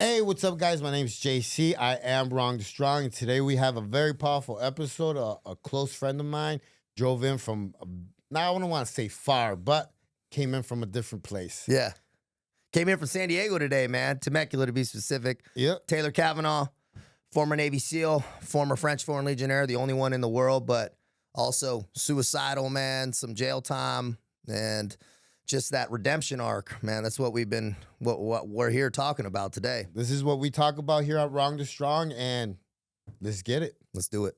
Hey, what's up, guys? My name is JC. I am Wrong to Strong, and today we have a very powerful episode. A close friend of mine drove in from, now I don't want to say far, but came in from a different place. Yeah. Came in from San Diego today, man. Temecula, to be specific. Yep. Taylor Cavanaugh, former Navy SEAL, former French Foreign Legionnaire, the only one in the world, but also suicidal, man, some jail time, and just that redemption arc, man. That's what what we're here talking about today. This is what we talk about here at Wrong to Strong, and let's get it. Let's do it.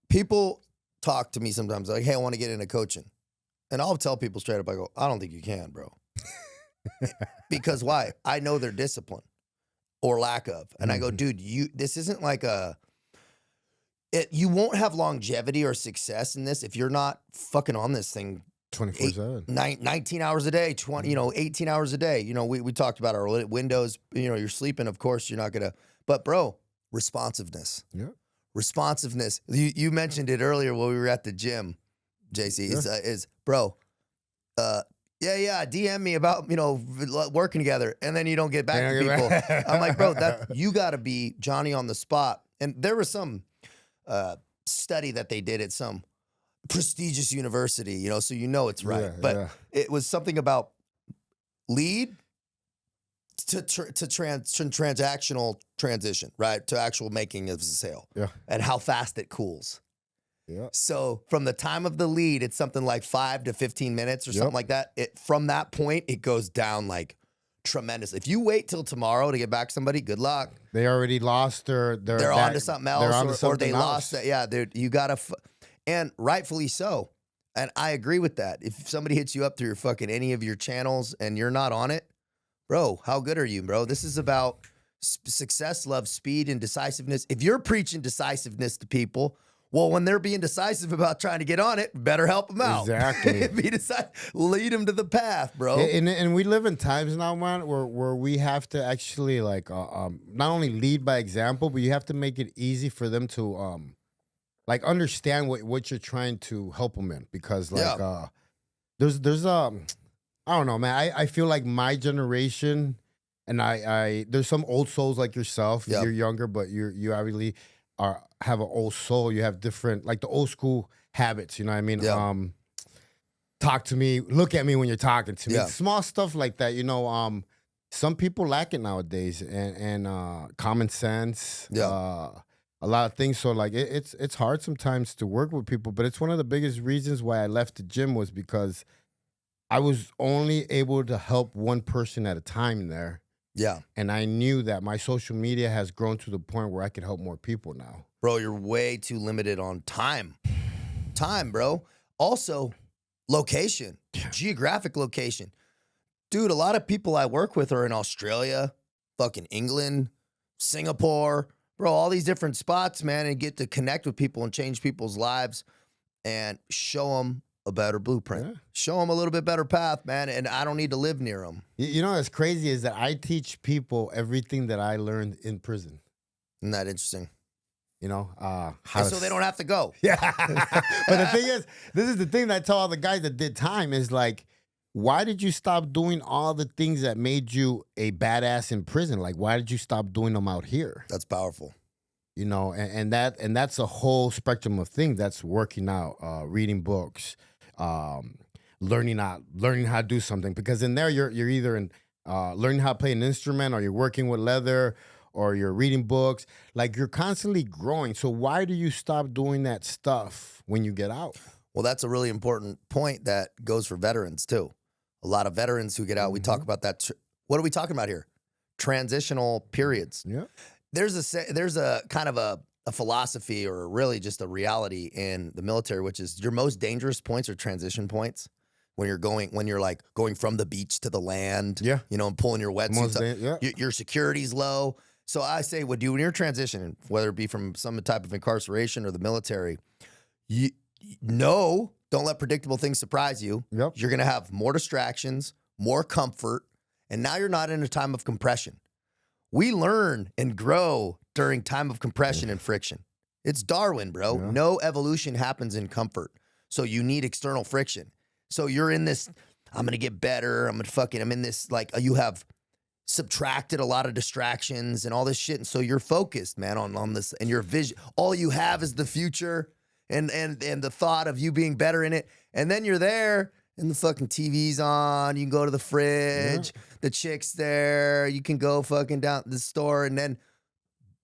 People talk to me sometimes like, hey, I want to get into coaching. And I'll tell people straight up, I go, I don't think you can, bro. Because why? I know their discipline or lack of. And I go, dude, this isn't like you won't have longevity or success in this if you're not fucking on this thing 24/7. 19 hours a day, 18 hours a day. We talked about our windows, you're sleeping, of course, you're not going to, but bro, responsiveness. Yeah. Responsiveness. You mentioned it earlier when we were at the gym, JC. Is bro, DM me about working together, and then you don't get back to people. I'm like, bro, that you got to be Johnny on the spot. And there was some study that they did at some prestigious university, so it's right. But it was something about lead to transactional transition, right? To actual making of a sale. Yeah. And how fast it cools. Yeah. So from the time of the lead, it's something like 5 to 15 minutes or something like that. From that point, it goes down like tremendous. If you wait till tomorrow to get back somebody, good luck. They already lost they're on to something else, or they lost that. Yeah, dude, you gotta, and rightfully so. And I agree with that. If somebody hits you up through your fucking any of your channels and you're not on it, bro, how good are you, bro? This is about success, love, speed, and decisiveness. If you're preaching decisiveness to people, well, when they're being decisive about trying to get on it, better help them out. Exactly. Be decisive. Lead them to the path, bro. And we live in times now, man, where we have to actually not only lead by example, but you have to make it easy for them to understand what you're trying to help them in, because there's I don't know, man. I feel like my generation, and I there's some old souls like yourself. Yep. You're younger, but you obviously have an old soul. You have different, like the old school habits. You know what I mean? Yep. Talk to me. Look at me when you're talking to me. Yep. Small stuff like that. Some people lack it nowadays, and common sense. Yep. A lot of things. So it's hard sometimes to work with people, but it's one of the biggest reasons why I left the gym was because I was only able to help one person at a time there. Yeah. And I knew that my social media has grown to the point where I could help more people now. Bro, you're way too limited on time. Time, bro. Also, location, geographic location. Dude, a lot of people I work with are in Australia, fucking England, Singapore, bro, all these different spots, man, and get to connect with people and change people's lives and show them a better blueprint. Yeah. Show them a little bit better path, man, and I don't need to live near them. What's crazy is that I teach people everything that I learned in prison. Isn't that interesting? So they don't have to go. Yeah. But the thing is, this is the thing that I tell all the guys that did time is like, why did you stop doing all the things that made you a badass in prison? Like, why did you stop doing them out here? That's powerful. And that's a whole spectrum of things. That's working out, reading books, learning how to do something, because in there you're either learning how to play an instrument, or you're working with leather, or you're reading books. Like, you're constantly growing. So why do you stop doing that stuff when you get out? Well, that's a really important point that goes for veterans too. A lot of veterans who get out, we talk about that. What are we talking about here? Transitional periods. Yeah. There's a kind of a philosophy, or really just a reality in the military, which is your most dangerous points are transition points. When you're like going from the beach to the land, and pulling your wetsuits up. Your security's low. So I say, when you're transitioning, whether it be from some type of incarceration or the military, don't let predictable things surprise you. Yep. You're going to have more distractions, more comfort, and now you're not in a time of compression. We learn and grow during time of compression and friction. It's Darwin, bro. Yeah. No evolution happens in comfort. So you need external friction. So you're in this, I'm going to get better. I'm in this, like, you have subtracted a lot of distractions and all this shit. And so you're focused, man, on this, and your vision. All you have is the future and the thought of you being better in it. And then you're there and the fucking TV's on. You can go to the fridge. Yeah. The chick's there. You can go fucking down to the store, and then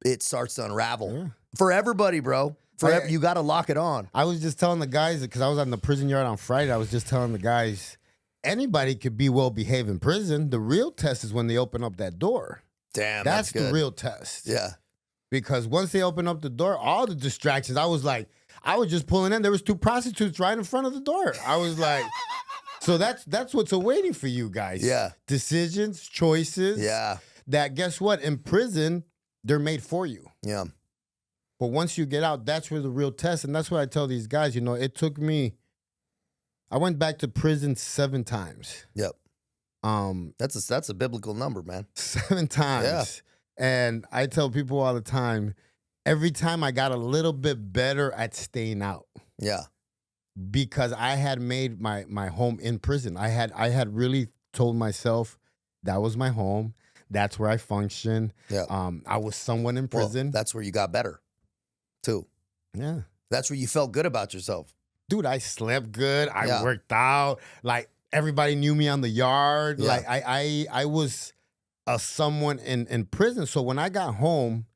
it starts to unravel. Yeah. For everybody, bro. You got to lock it on. I was just telling the guys, because I was on the prison yard on Friday, I was just telling the guys, anybody could be well-behaved in prison. The real test is when they open up that door. Damn, that's good. The real test. Yeah. Because once they open up the door, all the distractions, I was just pulling in. There was 2 prostitutes right in front of the door. I was like, so that's what's awaiting for you guys. Yeah. Decisions, choices. Yeah. That, guess what? In prison, they're made for you. Yeah. But once you get out, that's where the real test. And that's what I tell these guys. You know, it took me, I went back to prison 7 times. Yep. That's a biblical number, man. 7 times. Yeah. And I tell people all the time, every time I got a little bit better at staying out. Yeah. Because I had made my home in prison. I had really told myself that was my home. That's where I function. Yeah. I was someone in prison. Well, that's where you got better, too. Yeah. That's where you felt good about yourself. Dude, I slept good. I worked out. Like, everybody knew me on the yard. Yeah. Like, I was someone in prison. So when I got home,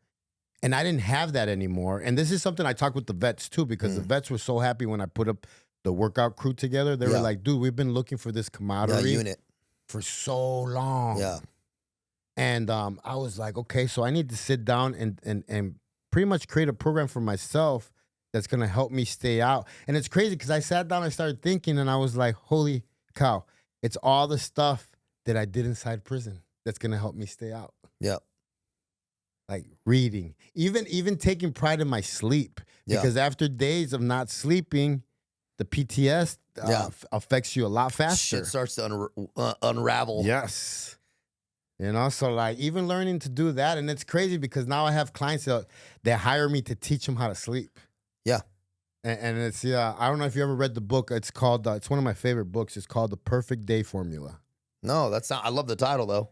and I didn't have that anymore. And this is something I talked with the vets, too, because the vets were so happy when I put up the workout crew together. They were like, dude, we've been looking for this camaraderie unit for so long. Yeah. And I was like, okay, so I need to sit down and pretty much create a program for myself that's going to help me stay out. And it's crazy because I sat down, I started thinking, and I was like, holy cow, it's all the stuff that I did inside prison that's going to help me stay out. Yeah. Like reading, even taking pride in my sleep, because after days of not sleeping, the PTS affects you a lot faster. Shit starts to unravel. Yes. You know, so like even learning to do that, and it's crazy because now I have clients that hire me to teach them how to sleep. Yeah. And it's, I don't know if you ever read the book. It's called, it's one of my favorite books. It's called The Perfect Day Formula. No, that's not, I love the title though.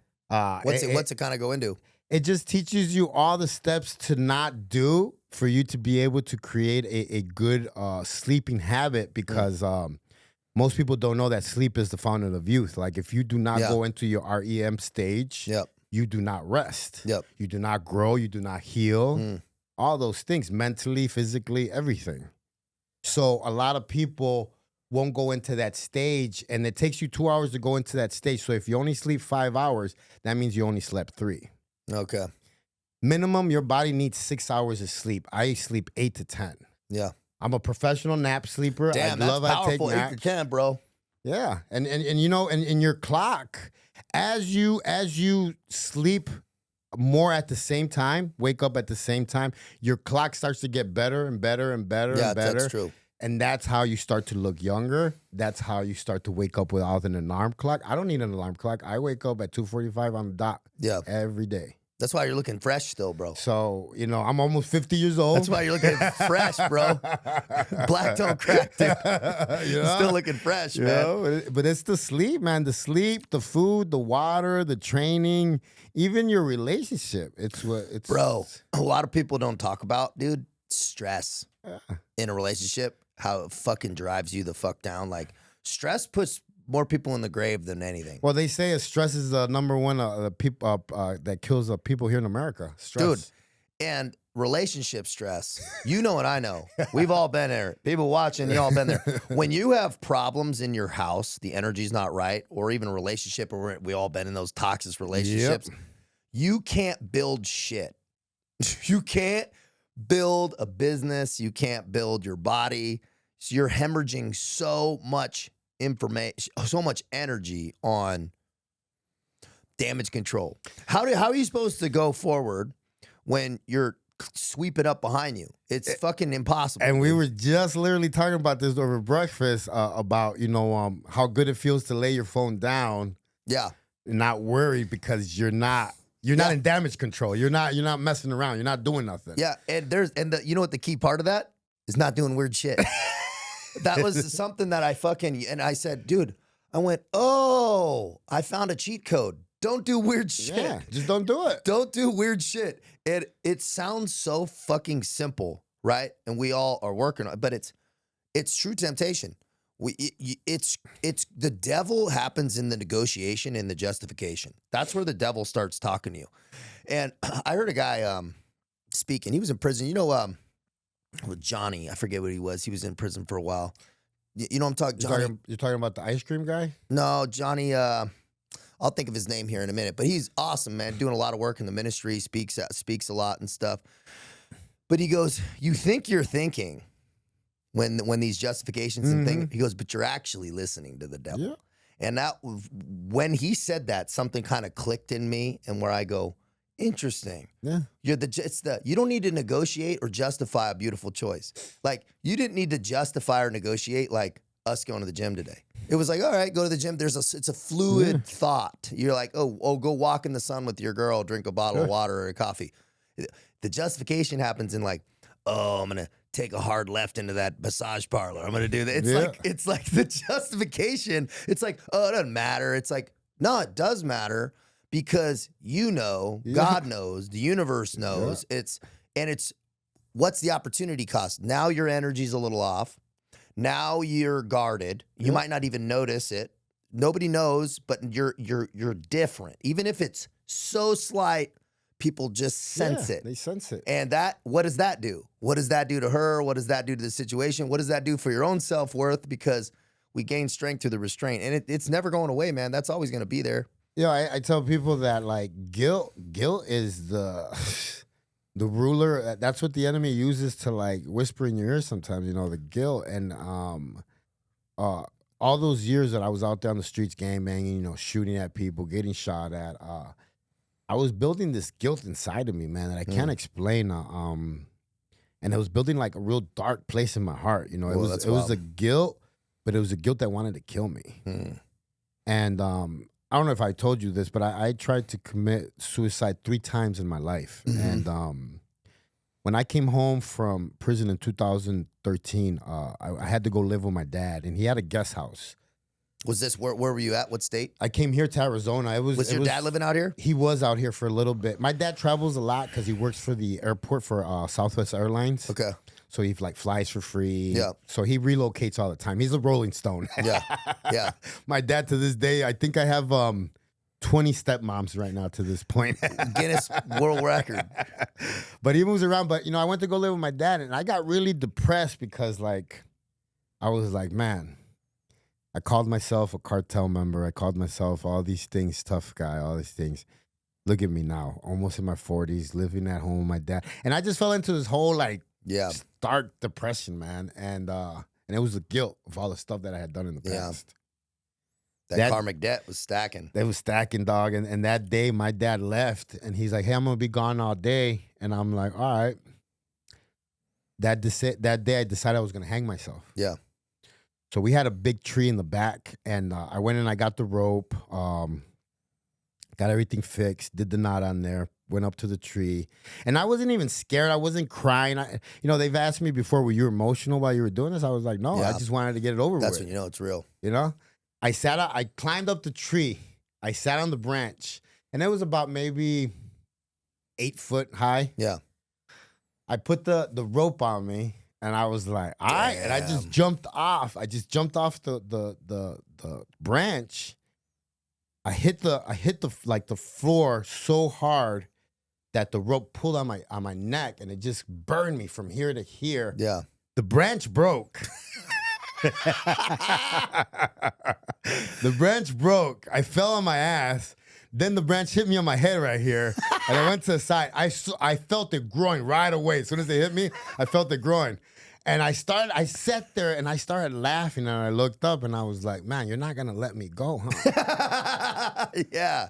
What's it kind of go into? It just teaches you all the steps to not do for you to be able to create a good sleeping habit, because most people don't know that sleep is the fountain of youth. Like if you do not go into your REM stage, you do not rest. You do not grow. You do not heal. All those things, mentally, physically, everything. So a lot of people won't go into that stage, and it takes you 2 hours to go into that stage. So if you only sleep 5 hours, that means you only slept 3. Okay. Minimum, your body needs 6 hours of sleep. I sleep 8 to 10. Yeah. I'm a professional nap sleeper. Damn, I that's love powerful. I take naps. 8 to 10, bro. Yeah. And you know, and in your clock, as you sleep more at the same time, wake up at the same time, your clock starts to get better and better and better and better. That's true. And that's how you start to look younger. That's how you start to wake up without an alarm clock. I don't need an alarm clock. I wake up at 2:45 on the dot every day. That's why you're looking fresh still, bro. So, you know, I'm almost 50 years old. That's why you're looking fresh, bro. Black don't crack, dude. Still looking fresh, man. But it's the sleep, man. The sleep, the food, the water, the training, even your relationship. Bro, a lot of people don't talk about, dude, stress in a relationship, how it fucking drives you the fuck down. Like, stress puts more people in the grave than anything. Well, they say stress is the number one that kills people here in America. Stress. Dude, and relationship stress. You know and I know. We've all been there. People watching, you all been there. When you have problems in your house, the energy's not right, or even a relationship, or we all been in those toxic relationships, you can't build shit. You can't build a business. You can't build your body. So you're hemorrhaging so much information, so much energy on damage control. How are you supposed to go forward when you're sweeping up behind you. It's fucking impossible. And we were just literally talking about this over breakfast about, how good it feels to lay your phone down. Yeah. And not worry because you're not in damage control. You're not messing around. You're not doing nothing. Yeah. And you know what the key part of that is? Not doing weird shit. That was something that and I said, dude, I went, oh, I found a cheat code. Don't do weird shit. Yeah, just don't do it. Don't do weird shit. It sounds so fucking simple, right? And we all are working on it, but it's true temptation. It's the devil happens in the negotiation and the justification. That's where the devil starts talking to you. And I heard a guy speaking. He was in prison. With Johnny, I forget what he was. He was in prison for a while. You know what I'm talking? You're talking about the ice cream guy? No, Johnny. I'll think of his name here in a minute. But he's awesome, man. Doing a lot of work in the ministry. Speaks a lot and stuff. But he goes, "You think you're thinking when these justifications and things." He goes, "But you're actually listening to the devil." Yeah. And when he said that, something kind of clicked in me, and where I go, interesting. Yeah. You don't need to negotiate or justify a beautiful choice. Like, you didn't need to justify or negotiate like us going to the gym today. It was like, all right, go to the gym. It's a fluid thought. You're like, oh, go walk in the sun with your girl, drink a bottle of water or a coffee. The justification happens in like, oh, I'm gonna take a hard left into that massage parlor. I'm gonna do that. It's like the justification. It's like, oh, it doesn't matter. It's like, no, it does matter. Because God knows, the universe knows. It's what's the opportunity cost? Now your energy's a little off. Now you're guarded. You might not even notice it. Nobody knows, but you're different. Even if it's so slight, people just sense it. They sense it. And what does that do? What does that do to her? What does that do to the situation? What does that do for your own self-worth? Because we gain strength through the restraint. And it's never going away, man. That's always going to be there. I tell people that like guilt is the ruler. That's what the enemy uses to like whisper in your ear sometimes, the guilt. And all those years that I was out there on the streets gang banging, shooting at people, getting shot at, I was building this guilt inside of me, man, that I can't explain. And it was building like a real dark place in my heart. It was a guilt, but it was a guilt that wanted to kill me. And I don't know if I told you this, but I tried to commit suicide 3 times in my life. And when I came home from prison in 2013, I had to go live with my dad, and he had a guest house. Was this, where were you at? What state? I came here to Arizona. Was your dad living out here? He was out here for a little bit. My dad travels a lot because he works for the airport for Southwest Airlines. Okay. So he like flies for free. Yeah. So he relocates all the time. He's a Rolling Stone. Yeah. My dad, to this day, I think I have 20 stepmoms right now to this point. Guinness World Record. But he moves around. But I went to go live with my dad, and I got really depressed because I was like, man, I called myself a cartel member. I called myself all these things, tough guy, all these things. Look at me now, almost in my 40s, living at home with my dad. And I just fell into this whole dark depression, man. And it was the guilt of all the stuff that I had done in the past. That karmic debt was stacking. They was stacking, dog. And that day, my dad left, and he's like, hey, I'm going to be gone all day. And I'm like, all right. That day, I decided I was going to hang myself. Yeah. So we had a big tree in the back, and I went and I got the rope, got everything fixed, did the knot on there, went up to the tree. And I wasn't even scared. I wasn't crying. They've asked me before, were you emotional while you were doing this? I was like, no, I just wanted to get it over with. That's when you know it's real. I climbed up the tree. I sat on the branch, and it was about maybe 8 foot high. Yeah. I put the rope on me, and I was like, all right. And I just jumped off. the branch. I hit the floor so hard that the rope pulled on my neck, and it just burned me from here to here. Yeah. The branch broke. The branch broke. I fell on my ass. Then the branch hit me on my head right here, and I went to the side. I felt it growing right away. As soon as they hit me, I felt it growing. And I sat there and I started laughing, and I looked up and I was like, man, you're not going to let me go, huh? Yeah.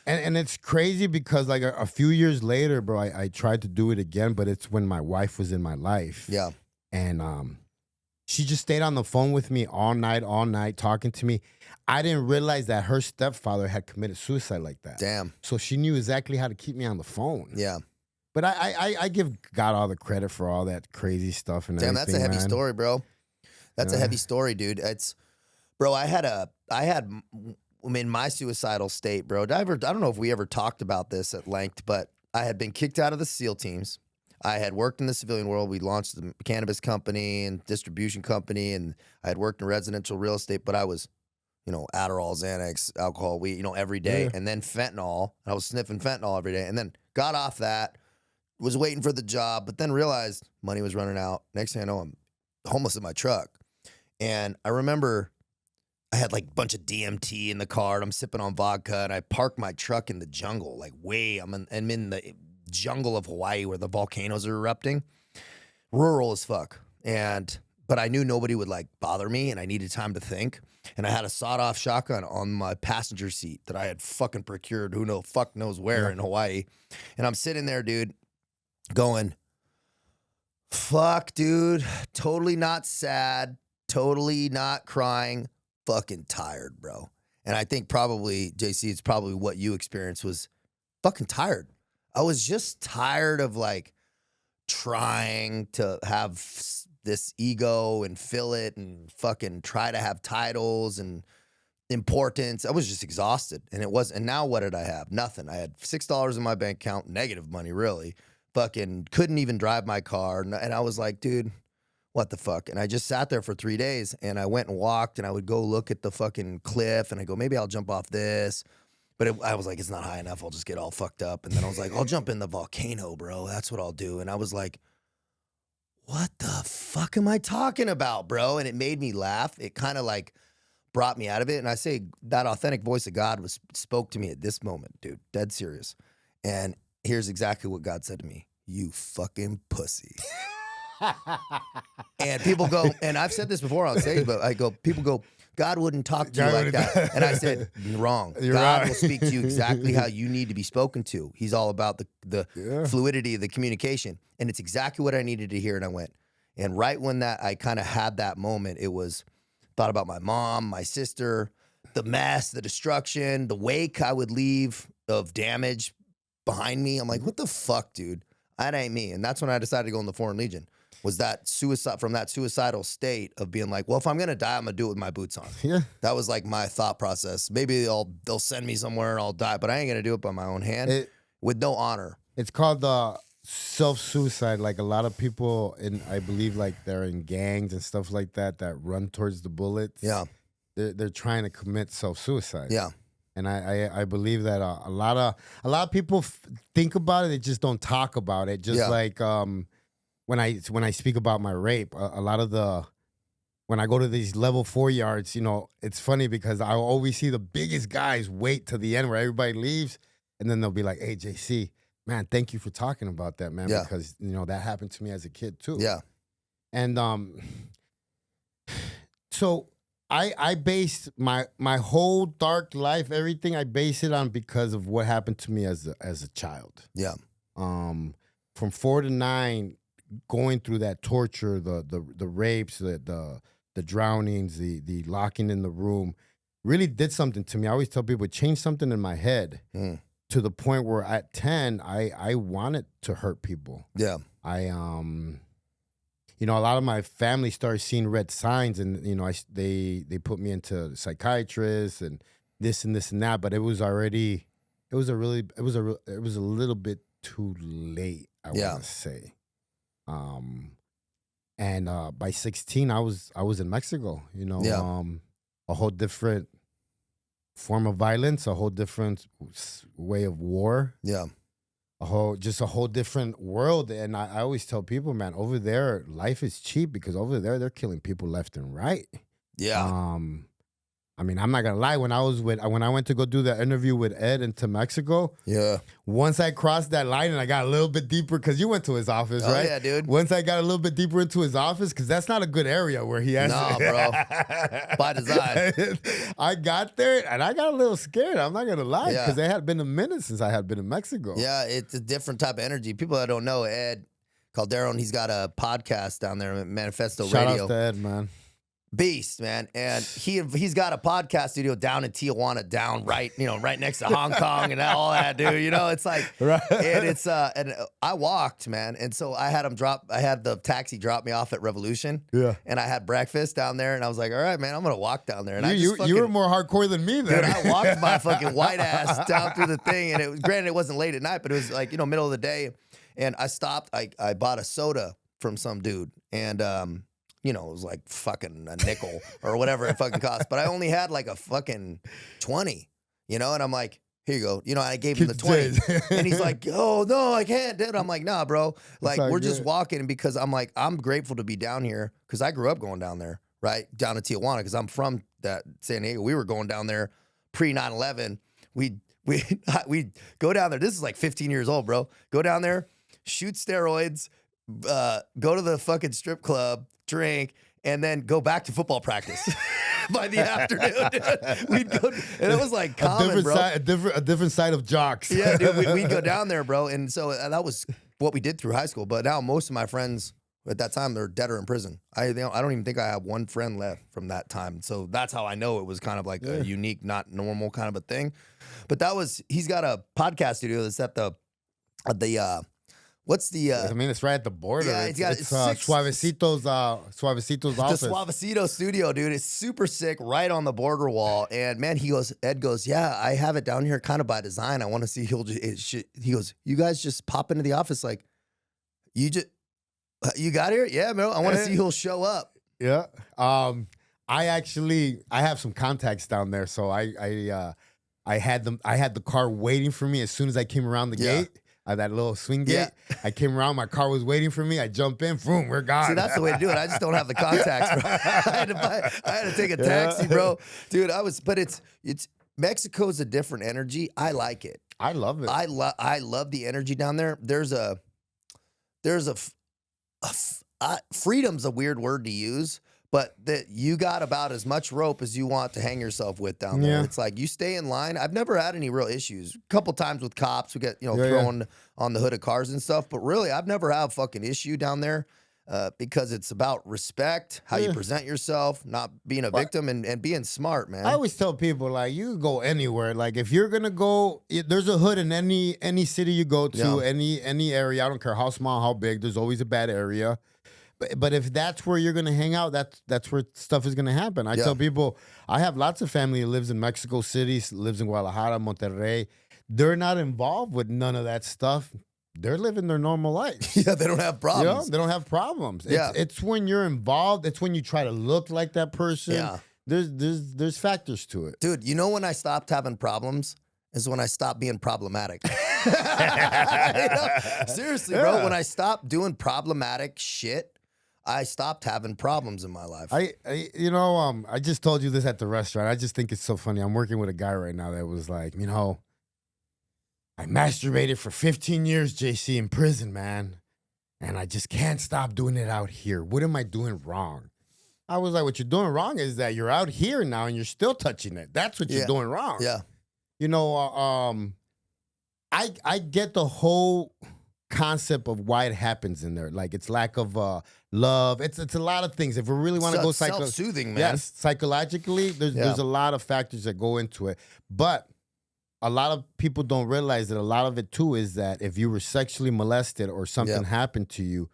And it's crazy because like a few years later, bro, I tried to do it again, but it's when my wife was in my life. Yeah. And she just stayed on the phone with me all night, talking to me. I didn't realize that her stepfather had committed suicide like that. Damn. So she knew exactly how to keep me on the phone. Yeah. But I give God all the credit for all that crazy stuff and Damn, everything. that's a heavy man. story, bro. That's a Yeah. heavy story, dude. It's, bro, I'm in my suicidal state, bro. I don't know if we ever talked about this at length, but I had been kicked out of the SEAL teams. I had worked in the civilian world. We launched the cannabis company and distribution company, and I had worked in residential real estate, but I was, Adderall, Xanax, alcohol, weed, every day. Yeah. And then fentanyl. I was sniffing fentanyl every day. And then got off that, was waiting for the job, but then realized money was running out. Next thing I know, I'm homeless in my truck. And I remember I had like a bunch of DMT in the car, and I'm sipping on vodka, and I parked my truck in the jungle, like I'm in the jungle of Hawaii where the volcanoes are erupting, rural as fuck. But I knew nobody would like bother me, and I needed time to think. And I had a sawed-off shotgun on my passenger seat that I had fucking procured, fuck knows where in Hawaii. And I'm sitting there, dude, going, fuck, dude, totally not sad, totally not crying, fucking tired, bro. And I think probably, JC, it's probably what you experienced was fucking tired. I was just tired of like trying to have this ego and fill it and fucking try to have titles and importance. I was just exhausted. And now what did I have? Nothing. I had $6 in my bank account, negative money, really. Fucking couldn't even drive my car. And I was like, dude, what the fuck? And I just sat there for 3 days, and I went and walked, and I would go look at the fucking cliff, and I go, maybe I'll jump off this. But I was like, it's not high enough. I'll just get all fucked up. And then I was like, I'll jump in the volcano, bro. That's what I'll do. And I was like, what the fuck am I talking about, bro? And it made me laugh. It kind of like brought me out of it. And I say that authentic voice of God spoke to me at this moment, dude. Dead serious. And here's exactly what God said to me. You fucking pussy. And people go, and I've said this before on stage, but people go, God wouldn't talk to you like that. And I said, wrong. God will speak to you exactly how you need to be spoken to. He's all about the fluidity of the communication. And it's exactly what I needed to hear. And I went, and right when I kind of had that moment, it was thought about my mom, my sister, the mess, the destruction, the wake I would leave of damage behind me. I'm like, what the fuck, dude? That ain't me. And that's when I decided to go in the Foreign Legion. Was that suicidal state of being like, well, if I'm gonna die, I'm gonna do it with my boots on. Yeah. That was like my thought process. Maybe they'll send me somewhere and I'll die, but I ain't gonna do it by my own hand with no honor. It's called self-suicide. Like a lot of people I believe like they're in gangs and stuff like that run towards the bullets. Yeah. They're trying to commit self-suicide. Yeah. And I believe that a lot of people think about it, they just don't talk about it. Just like when I speak about my rape, a lot of when I go to these level 4 yards, it's funny because I always see the biggest guys wait to the end where everybody leaves, and then they'll be like, "Hey, JC, man, thank you for talking about that, man, because that happened to me as a kid too." Yeah. And so I based my whole dark life, everything I base it on because of what happened to me as a child. Yeah. From 4 to 9. Going through that torture, the rapes, the drownings, the locking in the room, really did something to me. I always tell people it changed something in my head to the point where at 10, I wanted to hurt people. Yeah. A lot of my family started seeing red signs, and they put me into psychiatrists and this and that. But it was a little bit too late. I want to say. And by 16, I was in Mexico, a whole different form of violence, a whole different way of war. Yeah. A whole different world. And I always tell people, man, over there, life is cheap because over there, they're killing people left and right. Yeah. I mean, I'm not gonna lie. When I went to go do that interview with Ed into Mexico, Yeah. once I crossed that line and I got a little bit deeper, because you went to his office, Oh, right? yeah, dude. Once I got a little bit deeper into his office, because that's not a good area where he has. Nah, bro. By design. I got there and I got a little scared. I'm not gonna lie, Yeah. because it had been a minute since I had been in Mexico. Yeah, it's a different type of energy. People that don't know, Ed Calderon, he's got a podcast down there, Manifesto Shout Radio. out to Ed, man. Beast, man. And he's got a podcast studio down in Tijuana, down right next to Hong Kong and all that, dude. You know, it's like, Right. and it's and I walked, man. And so I had the taxi drop me off at Revolution. Yeah. And I had breakfast down there, and I was like, all right, man, I'm gonna walk down there. And You were more hardcore than me then. dude, I walked my fucking white ass down through the thing, and granted it wasn't late at night, but it was like, middle of the day. And I stopped, I bought a soda from some dude, and it was like fucking a nickel or whatever it fucking cost. But I only had like a fucking 20, and I'm like, here you go. I gave him the 20. And he's like, oh, no, I can't, dude. I'm like, nah, bro. Like, we're just walking because I'm like, I'm grateful to be down here because I grew up going down there, right? Down to Tijuana because I'm from that San Diego. We were going down there pre 9/11. We go down there. This is like 15 years old, bro. Go down there, shoot steroids, go to the fucking strip club, drink, and then go back to football practice by the afternoon. Dude. We'd go, and it was like common, bro. A different side of jocks. Yeah, dude, we'd go down there, bro. And so that was what we did through high school. But now most of my friends at that time, they're dead or in prison. I don't even think I have one friend left from that time. So that's how I know it was kind of like a unique, not normal kind of a thing. But he's got a podcast studio that's at what's the? I mean, it's right at the border. Yeah, it's it's Suavecito's office. The Suavecito studio, dude. It's super sick, right on the border wall. And man, Ed goes, yeah, I have it down here kind of by design. I want to see. He goes, you guys just pop into the office like, you got here? Yeah, man. I want to see who'll show up. Yeah. I have some contacts down there, so I had the car waiting for me as soon as I came around the gate. That little swing gate. Yeah. I came around, my car was waiting for me. I jump in, boom, we're gone. See, that's the way to do it. I just don't have the contacts, bro. I had to take a taxi, bro. Dude, but it's Mexico's a different energy. I like it. I love it. I love the energy down there. Freedom's a weird word to use, but that you got about as much rope as you want to hang yourself with down there. Yeah. It's like you stay in line. I've never had any real issues. A couple times with cops, we get thrown on the hood of cars and stuff. But really, I've never had a fucking issue down there because it's about respect, how you present yourself, not being a victim, and being smart, man. I always tell people, like, you can go anywhere. Like, if you're gonna go, there's a hood in any city you go to, any area. I don't care how small, how big. There's always a bad area. But if that's where you're gonna hang out, that's where stuff is gonna happen. I tell people, I have lots of family that lives in Mexico City, lives in Guadalajara, Monterrey. They're not involved with none of that stuff. They're living their normal life. Yeah, they don't have problems. They don't have problems. It's when you're involved. It's when you try to look like that person. Yeah. There's factors to it. Dude, when I stopped having problems is when I stopped being problematic. Seriously, bro. When I stopped doing problematic shit, I stopped having problems in my life. I just told you this at the restaurant. I just think it's so funny. I'm working with a guy right now that was like, I masturbated for 15 years, JC, in prison, man. And I just can't stop doing it out here. What am I doing wrong? I was like, what you're doing wrong is that you're out here now and you're still touching it. That's what you're doing wrong. Yeah. I get the whole concept of why it happens in there. Like, it's lack of love. It's a lot of things. If we really want to go self-soothing, man. Yes, psychologically, there's a lot of factors that go into it. But a lot of people don't realize that a lot of it too is that if you were sexually molested or something happened to you,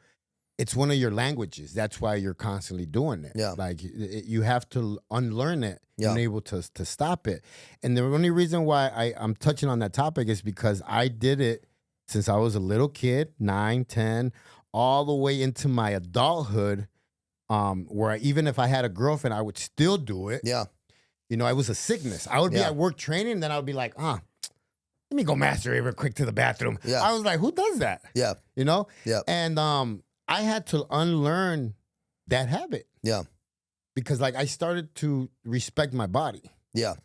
it's one of your languages. That's why you're constantly doing it. Yeah. Like, you have to unlearn it and able to stop it. And the only reason why I'm touching on that topic is because I did it since I was a little kid, 9, 10, all the way into my adulthood, where even if I had a girlfriend, I would still do it. Yeah. It was a sickness. I would be at work training, and then I would be like, let me go masturbate real quick to the bathroom. Yeah. I was like, who does that? Yeah. Yeah. Yeah. And I had to unlearn that habit. Yeah. because like I started to respect my body. Yeah.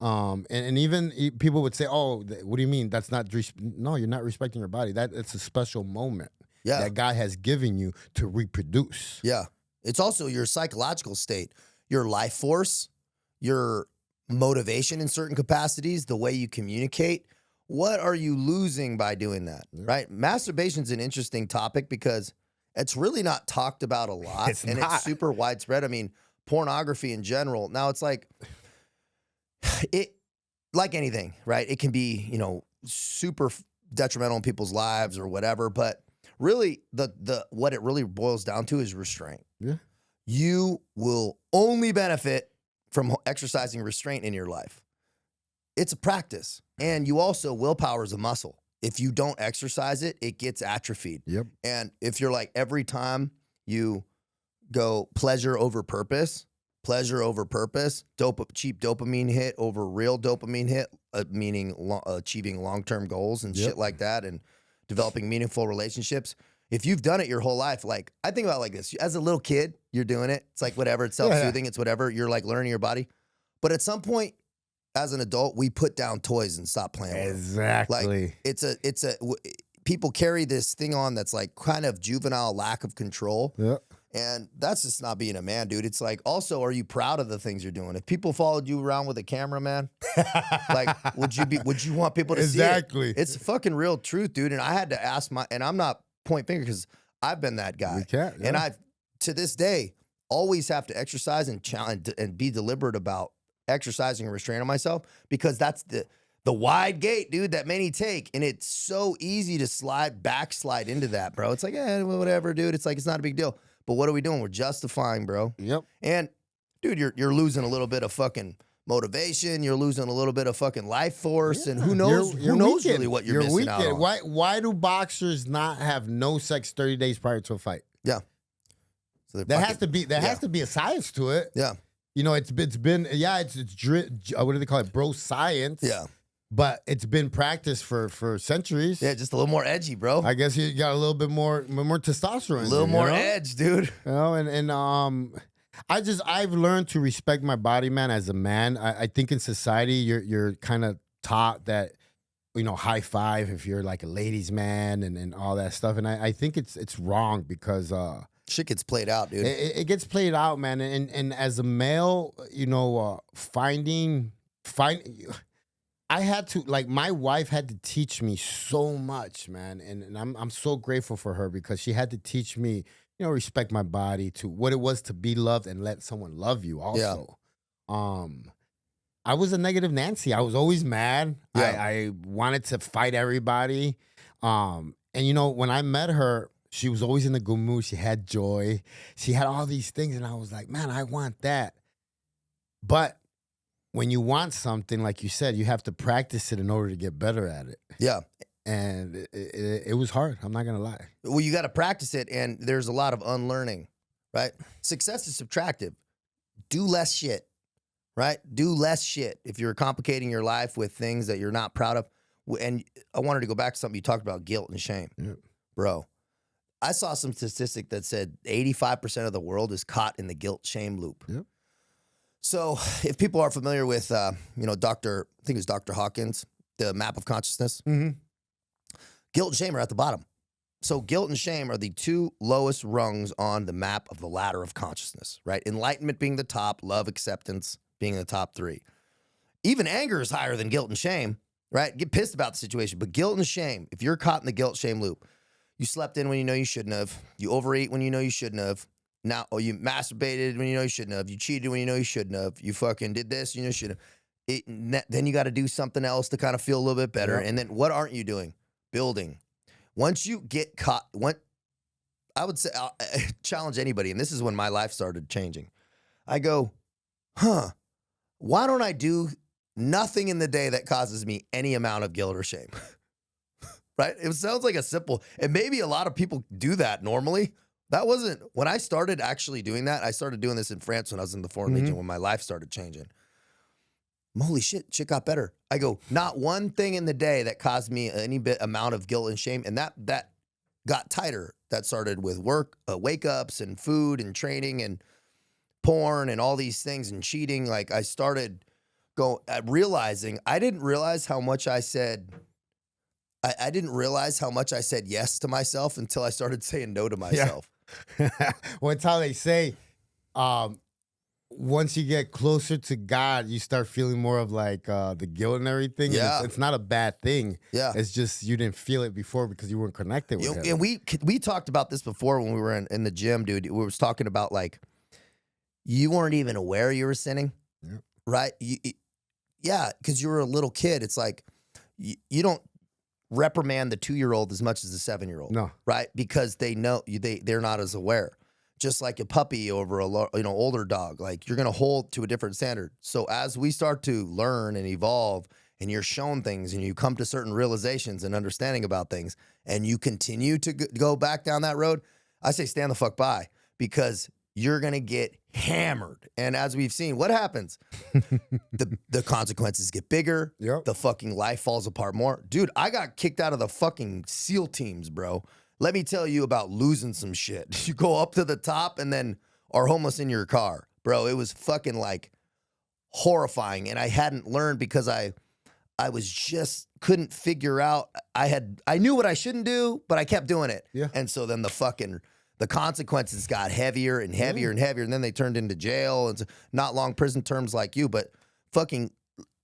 And even people would say, "Oh, what do you mean? That's not no, you're not respecting your body. It's a special moment Yeah. that God has given you to reproduce." Yeah. It's also your psychological state, your life force, your motivation in certain capacities, the way you communicate. What are you losing by doing that? Yeah. Right? Masturbation's an interesting topic because it's really not talked about a lot. It's and not. It's super widespread. I mean, pornography in general. Now it's like it like anything, right? It can be, you know, super detrimental in people's lives or whatever, but really the what it really boils down to is restraint. Yeah. You will only benefit from exercising restraint in your life. It's a practice. And you also, willpower is a muscle. If you don't exercise it, it gets atrophied. Yep. And if you're like, every time you go pleasure over purpose, cheap dopamine hit over real dopamine hit, meaning achieving long-term goals and shit like that, and developing meaningful relationships. If you've done it your whole life, like I think about it like this: as a little kid, you're doing it. It's like whatever. It's self-soothing. It's whatever. You're like learning your body. But at some point, as an adult, we put down toys and stop playing with them. Exactly. Like people carry this thing on that's like kind of juvenile lack of control. Yeah. And that's just not being a man, dude. It's like, also, are you proud of the things you're doing? If people followed you around with a camera, man, like, would you want people to see it? Exactly. It's fucking real truth, dude. And I had to ask and I'm not point finger because I've been that guy. We can't, yeah. And I've, to this day, always have to exercise and challenge and be deliberate about exercising and restraining myself, because that's the wide gate, dude, that many take. And it's so easy to backslide into that, bro. It's like, whatever, dude. It's like, it's not a big deal. But what are we doing? We're justifying, bro. Yep. And dude, you're losing a little bit of fucking motivation. You're losing a little bit of fucking life force. And who knows? Who knows really what you're missing out on? Why do boxers not have no sex 30 days prior to a fight? Yeah. So there has to be a science to it. Yeah. You know, it's been what do they call it? Bro science. Yeah. But it's been practiced for centuries. Yeah, just a little more edgy, bro. I guess you got a little bit more testosterone. A little more edge, dude. You know, and I've learned to respect my body, man, as a man. I think in society you're kind of taught that, you know, high five if you're like a ladies' man and all that stuff. And I think it's wrong because shit gets played out, dude. It gets played out, man. And as a male, you know, finding I had to, like, my wife had to teach me so much, man, and I'm so grateful for her because she had to teach me, you know, respect my body, to what it was to be loved and let someone love you also. Yeah. I was a negative Nancy. I was always mad. Yeah. I wanted to fight everybody. And you know, when I met her, she was always in a good mood. She had joy. She had all these things, and I was like, man, I want that. But when you want something, like you said, you have to practice it in order to get better at it. Yeah. And it was hard. I'm not going to lie. Well, you got to practice it, and there's a lot of unlearning, right? Success is subtractive. Do less shit, right? Do less shit if you're complicating your life with things that you're not proud of. And I wanted to go back to something you talked about, guilt and shame. Yeah. Bro, I saw some statistic that said 85% of the world is caught in the guilt-shame loop. Yep. So if people are familiar with, you know, I think it was Dr. Hawkins, the map of consciousness, guilt and shame are at the bottom. So guilt and shame are the two lowest rungs on the map of the ladder of consciousness, right? Enlightenment being the top, love, acceptance being the top three. Even anger is higher than guilt and shame, right? Get pissed about the situation, but guilt and shame, if you're caught in the guilt-shame loop, you slept in when you know you shouldn't have, you overeat when you know you shouldn't have, now, or you masturbated when you know you shouldn't have. You cheated when you know you shouldn't have. You fucking did this, you know you shouldn't have. Then you got to do something else to kind of feel a little bit better. Yeah. And then what aren't you doing? Building. Once you get caught, I would say, I'll challenge anybody, and this is when my life started changing. I go, why don't I do nothing in the day that causes me any amount of guilt or shame? Right? It sounds like and maybe a lot of people do that normally. That wasn't, when I started actually doing that, I started doing this in France when I was in the Foreign Legion, when my life started changing. Holy shit got better. I go, not one thing in the day that caused me any amount of guilt and shame. And that got tighter. That started with work, wake ups and food and training. And porn and all these things and cheating, like I started realizing I didn't realize how much I said. I didn't realize how much I said yes to myself until I started saying no to myself. Well, it's how they say, once you get closer to God, you start feeling more of like the guilt and everything. Yeah. And it's not a bad thing. Yeah. It's just you didn't feel it before because you weren't connected with him. And we talked about this before when we were in the gym, dude. We was talking about like you weren't even aware you were sinning, right? Yeah, because you were a little kid. It's like you don't reprimand the 2-year-old as much as the 7-year-old, No. right? Because they know they're not as aware. Just like a puppy over a older dog, like you're gonna hold to a different standard. So as we start to learn and evolve, and you're shown things, and you come to certain realizations and understanding about things, and you continue to go back down that road, I say stand the fuck by, because you're gonna get hammered. And as we've seen, what happens? the consequences get bigger. Yep. The fucking life falls apart more. Dude, I got kicked out of the fucking SEAL teams, bro. Let me tell you about losing some shit. You go up to the top and then are homeless in your car. Bro, it was fucking like horrifying. And I hadn't learned because I was just couldn't figure out. I knew what I shouldn't do, but I kept doing it. Yeah. And so then the consequences got heavier and heavier and heavier. And then they turned into jail and not long prison terms like you, but fucking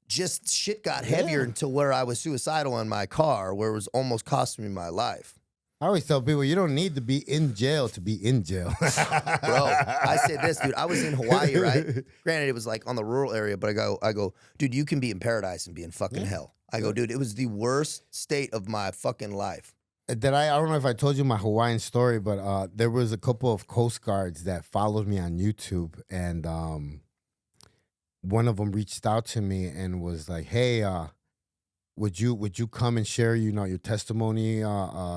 just shit got heavier until where I was suicidal in my car, where it was almost costing me my life. I always tell people you don't need to be in jail to be in jail. Bro, I say this, dude. I was in Hawaii, right? Granted, it was like on the rural area, but I go, dude, you can be in paradise and be in fucking hell. I go, dude, it was the worst state of my fucking life. I don't know if I told you my Hawaiian story, but there was a couple of Coast Guards that followed me on YouTube, and one of them reached out to me and was like, "Hey, would you come and share, your testimony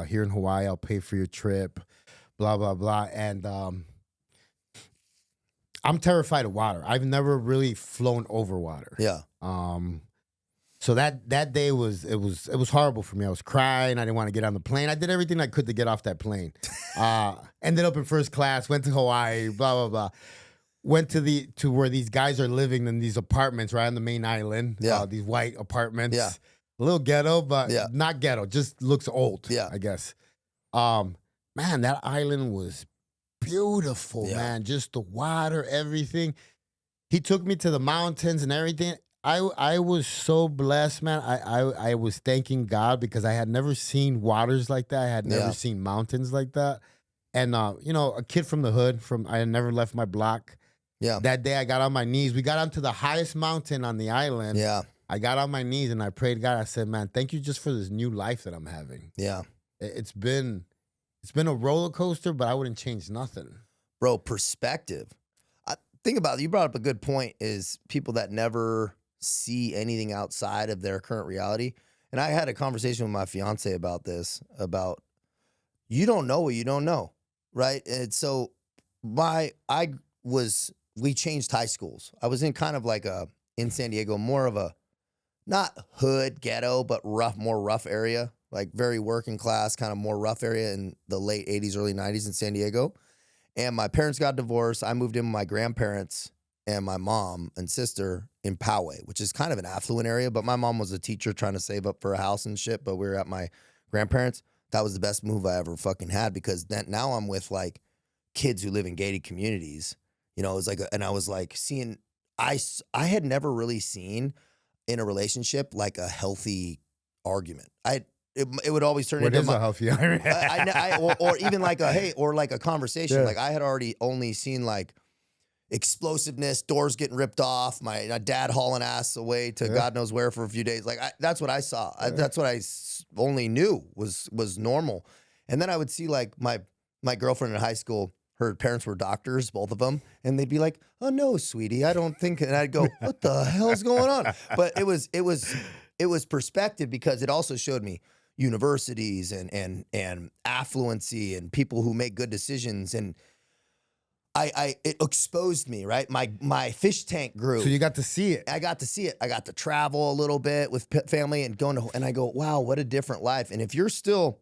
here in Hawaii? I'll pay for your trip, blah blah blah." And I'm terrified of water. I've never really flown over water. Yeah. So that day was horrible for me. I was crying. I didn't want to get on the plane. I did everything I could to get off that plane. Ended up in first class. Went to Hawaii. Blah blah blah. Went to where these guys are living in these apartments right on the main island. Yeah. These white apartments. Yeah. A little ghetto, but not ghetto. Just looks old. Yeah. I guess. Man, that island was beautiful. Yeah. Man, just the water, everything. He took me to the mountains and everything. I was so blessed, man. I was thanking God because I had never seen waters like that. I had never seen mountains like that. And a kid from the hood, I had never left my block. Yeah. That day I got on my knees. We got onto the highest mountain on the island. Yeah. I got on my knees and I prayed God. I said, man, thank you just for this new life that I'm having. Yeah. It's been a roller coaster, but I wouldn't change nothing. Bro, perspective. Think about it. You brought up a good point, is people that never see anything outside of their current reality. And I had a conversation with my fiance about this, about you don't know what you don't know, right? And so we changed high schools. I was in kind of like in San Diego, more of a, not hood, ghetto, but more rough area, like very working class, kind of more rough area in the late 80s, early 90s in San Diego. And my parents got divorced. I moved in with my grandparents and my mom and sister in Poway, which is kind of an affluent area. But my mom was a teacher trying to save up for a house and shit. But we were at my grandparents. That was the best move I ever fucking had, because now I'm with like kids who live in gated communities. It was like, and I was like seeing, I had never really seen in a relationship like a healthy argument. It would always turn into a healthy argument? or even like a conversation. Yeah. Like I had already only seen like explosiveness, doors getting ripped off, my dad hauling ass away to God knows where for a few days. Like that's what I saw. That's what I only knew was normal. And then I would see like my girlfriend in high school. Her parents were doctors, both of them, and they'd be like, "Oh no, sweetie, I don't think." And I'd go, "What the hell's going on?" But it was perspective, because it also showed me universities and affluency and people who make good decisions, and it exposed me, right? My fish tank grew. So you got to see it. I got to see it. I got to travel a little bit with family and and I go, wow, what a different life. And if you're still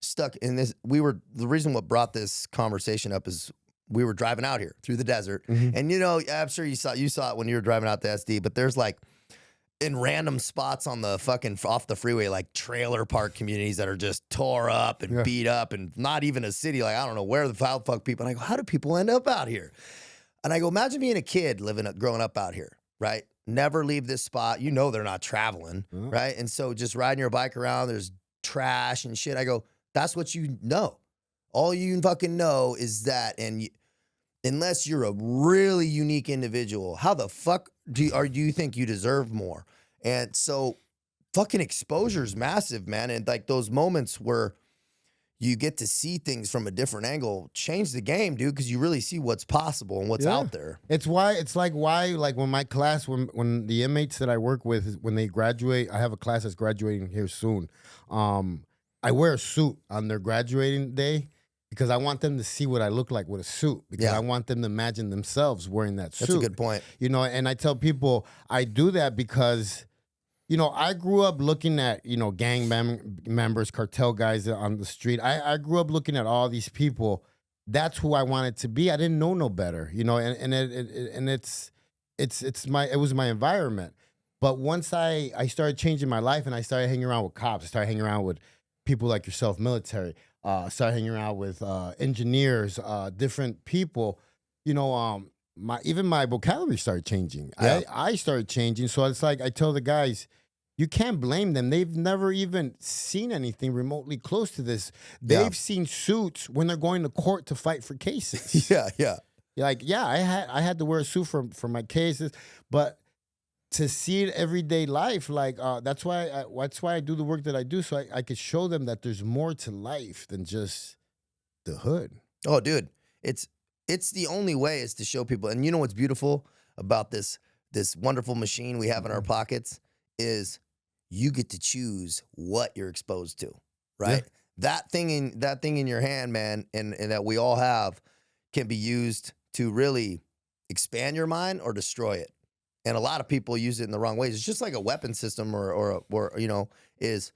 stuck in this, the reason what brought this conversation up is we were driving out here through the desert, and I'm sure you saw it when you were driving out to SD. But there's like in random spots on the fucking off the freeway, like trailer park communities that are just tore up and beat up, and not even a city. Like I don't know where the fuck people. And I go, how do people end up out here? And I go, imagine being a kid growing up out here, right? Never leave this spot. They're not traveling, right? And so just riding your bike around, there's trash and shit. I go, that's what you know. All you fucking know is that, and unless you're a really unique individual, how the fuck do you think you deserve more? And so fucking exposure is massive, man. And like those moments where you get to see things from a different angle change the game, dude, because you really see what's possible and what's out there. It's like when my class, when the inmates that I work with, when they graduate, I have a class that's graduating here soon. I wear a suit on their graduating day because I want them to see what I look like with a suit, because I want them to imagine themselves wearing that suit. That's a good point. And I tell people I do that because, I grew up looking at, gang members, cartel guys on the street. I grew up looking at all these people. That's who I wanted to be. I didn't know no better, and it was my environment. But once I started changing my life and I started hanging around with cops, I started hanging around with people like yourself, military, started hanging around with engineers, different people, even my vocabulary started changing. Yeah. I started changing. So it's like I tell the guys, you can't blame them. They've never even seen anything remotely close to this. They've seen suits when they're going to court to fight for cases. Yeah. Like, I had to wear a suit for my cases, but to see it everyday life, like that's why I do the work that I do, so I could show them that there's more to life than just the hood. Oh, dude, it's the only way is to show people. And you know what's beautiful about this wonderful machine we have in our pockets is you get to choose what you're exposed to, right? Yeah. That thing in your hand, man, and that we all have can be used to really expand your mind or destroy it. And a lot of people use it in the wrong ways. It's just like a weapon system or is.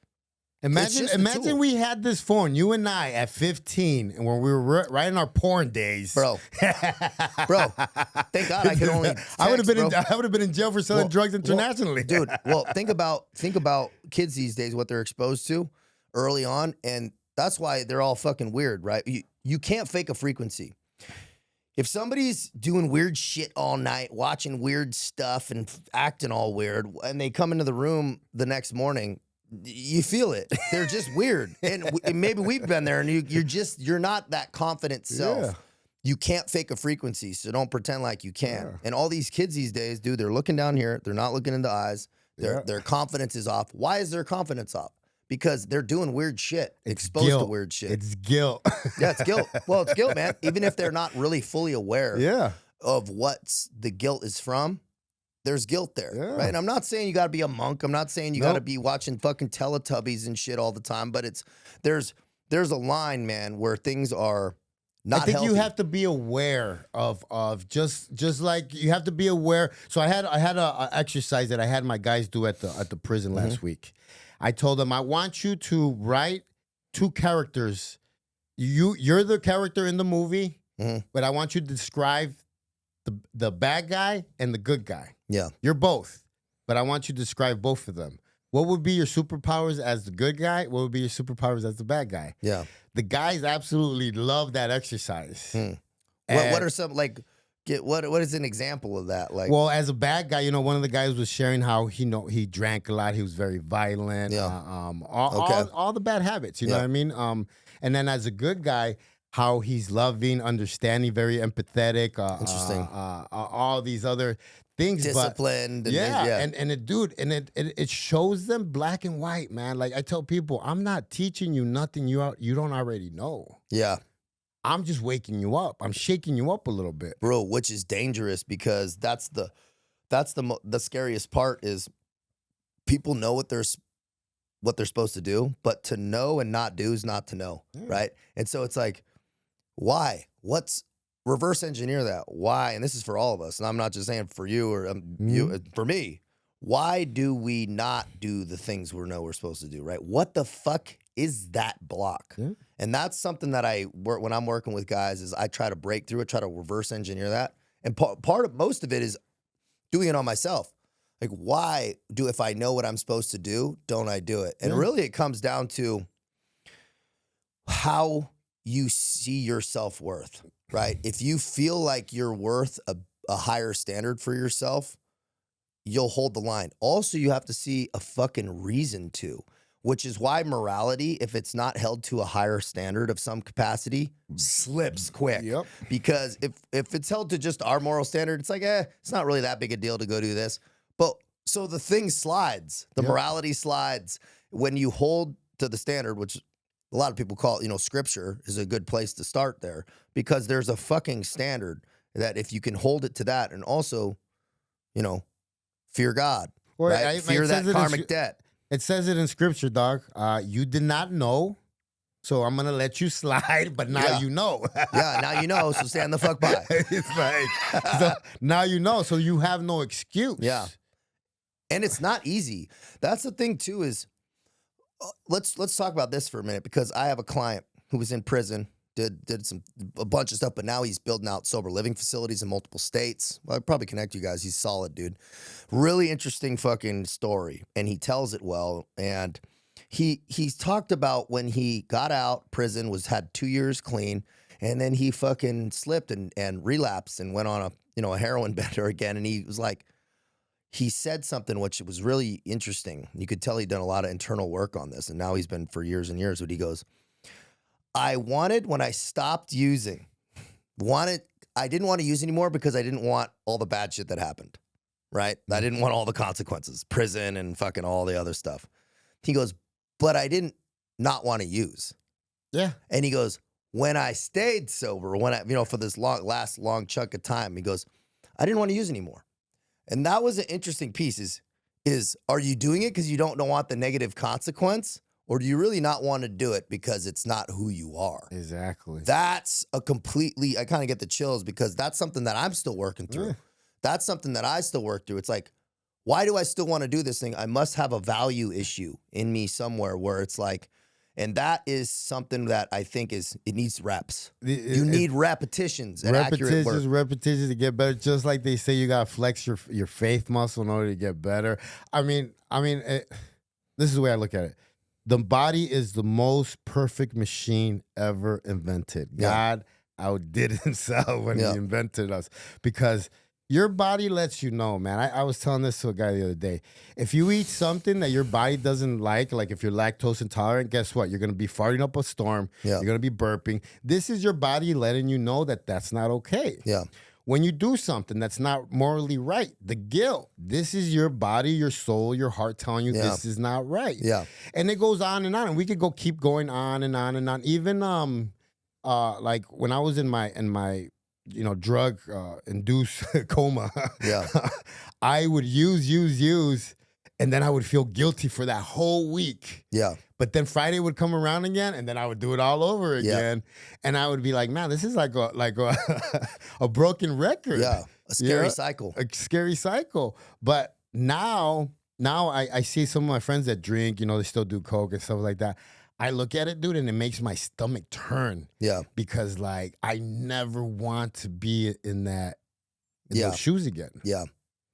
Imagine we had this phone, you and I, at 15, and when we were right in our porn days, bro. Thank God I could only. Text, I would have been in jail for selling drugs internationally, dude. Well, think about kids these days, what they're exposed to early on, and that's why they're all fucking weird, right? You can't fake a frequency. If somebody's doing weird shit all night, watching weird stuff and acting all weird, and they come into the room the next morning, you feel it. They're just weird. And maybe we've been there, and you're not that confident self. Yeah. You can't fake a frequency, so don't pretend like you can. Yeah. And all these kids these days, dude, they're looking down here. They're not looking in the eyes. Their confidence is off. Why is their confidence off? Because they're doing weird shit, exposed to weird shit. It's guilt. Yeah, it's guilt. Well, it's guilt, man. Even if they're not really fully aware of what the guilt is from, there's guilt there, right? And I'm not saying you got to be a monk. I'm not saying you got to be watching fucking Teletubbies and shit all the time. But there's a line, man, where things are not. I think you have to be aware of just like you have to be aware. So I had a exercise that I had my guys do at the prison last week. I told them, I want you to write two characters. You're the character in the movie, but I want you to describe the bad guy and the good guy. Yeah. You're both, but I want you to describe both of them. What would be your superpowers as the good guy? What would be your superpowers as the bad guy? Yeah. The guys absolutely love that exercise. What are some, like, what is an example of that? Like, well, as a bad guy, one of the guys was sharing how he drank a lot, he was very violent, all the bad habits, you know what I mean? And then as a good guy, how he's loving, understanding, very empathetic, interesting, all these other things, disciplined, but, it shows them black and white, man. Like I tell people, I'm not teaching you nothing you don't already know. Yeah. I'm just waking you up. I'm shaking you up a little bit, bro. Which is dangerous because that's the scariest part is people know what they're supposed to do, but to know and not do is not to know, right? And so it's like, why? What's reverse engineer that? Why? And this is for all of us. And I'm not just saying for you or you. For me, why do we not do the things we know we're supposed to do? Right? What the fuck is that block. Yeah. And that's something that I work when I'm working with guys is I try to break through it, try to reverse engineer that. And part of most of it is doing it on myself. Like, why do, if I know what I'm supposed to do, don't I do it? And really it comes down to how you see your self-worth, right? If you feel like you're worth a higher standard for yourself, you'll hold the line. Also, you have to see a fucking reason to, which is why morality, if it's not held to a higher standard of some capacity, slips quick. Yep. Because if it's held to just our moral standard, it's like, it's not really that big a deal to go do this. But so the thing slides, the morality slides when you hold to the standard, which a lot of people call it, scripture is a good place to start there because there's a fucking standard that if you can hold it to that and also, fear God, right? Fear that karmic debt. It says it in scripture, dog. You did not know, so I'm going to let you slide, but now you know. Yeah, now you know, so stand the fuck by. It's like, so now you know, so you have no excuse. Yeah. And it's not easy. That's the thing, too, is let's talk about this for a minute because I have a client who was in prison, did a bunch of stuff, but now he's building out sober living facilities in multiple states. Well, I'd probably connect you guys. He's solid, dude. Really interesting fucking story, and he tells it well. And he's talked about when he got out prison, had 2 years clean, and then he fucking slipped and relapsed and went on a heroin bender again. And he was like, he said something which was really interesting. You could tell he'd done a lot of internal work on this, and now he's been for years and years. But he goes, I wanted, when I stopped using, I didn't want to use anymore because I didn't want all the bad shit that happened, right? I didn't want all the consequences, prison and fucking all the other stuff. He goes, but I didn't not want to use. Yeah. And he goes, when I stayed sober, for this last long chunk of time, he goes, I didn't want to use anymore. And that was an interesting piece is are you doing it because you don't want the negative consequence? Or do you really not want to do it because it's not who you are? Exactly. That's I kind of get the chills because that's something that I'm still working through. Yeah. That's something that I still work through. It's like, why do I still want to do this thing? I must have a value issue in me somewhere where it's like, and that is something that I think it needs reps. You need repetitions and accurate work. Repetitions to get better. Just like they say, you gotta flex your faith muscle in order to get better. This is the way I look at it. The body is the most perfect machine ever invented. God outdid himself when he invented us because your body lets you know, man. I was telling this to a guy the other day. If you eat something that your body doesn't like if you're lactose intolerant, guess what? You're going to be farting up a storm. Yeah. You're going to be burping. This is your body letting you know that that's not okay. Yeah. When you do something that's not morally right, the guilt, this is your body, your soul, your heart telling you this is not right. Yeah. And it goes on, and we could keep going on and on and on. Even like when I was in my drug induced coma, I would use, and then I would feel guilty for that whole week. Yeah. But then Friday would come around again, and then I would do it all over again, and I would be like, "Man, this is like a broken record." Yeah, a scary cycle. A scary cycle. But now I see some of my friends that drink. They still do coke and stuff like that. I look at it, dude, and it makes my stomach turn. Yeah, because like I never want to be in those shoes again. Yeah.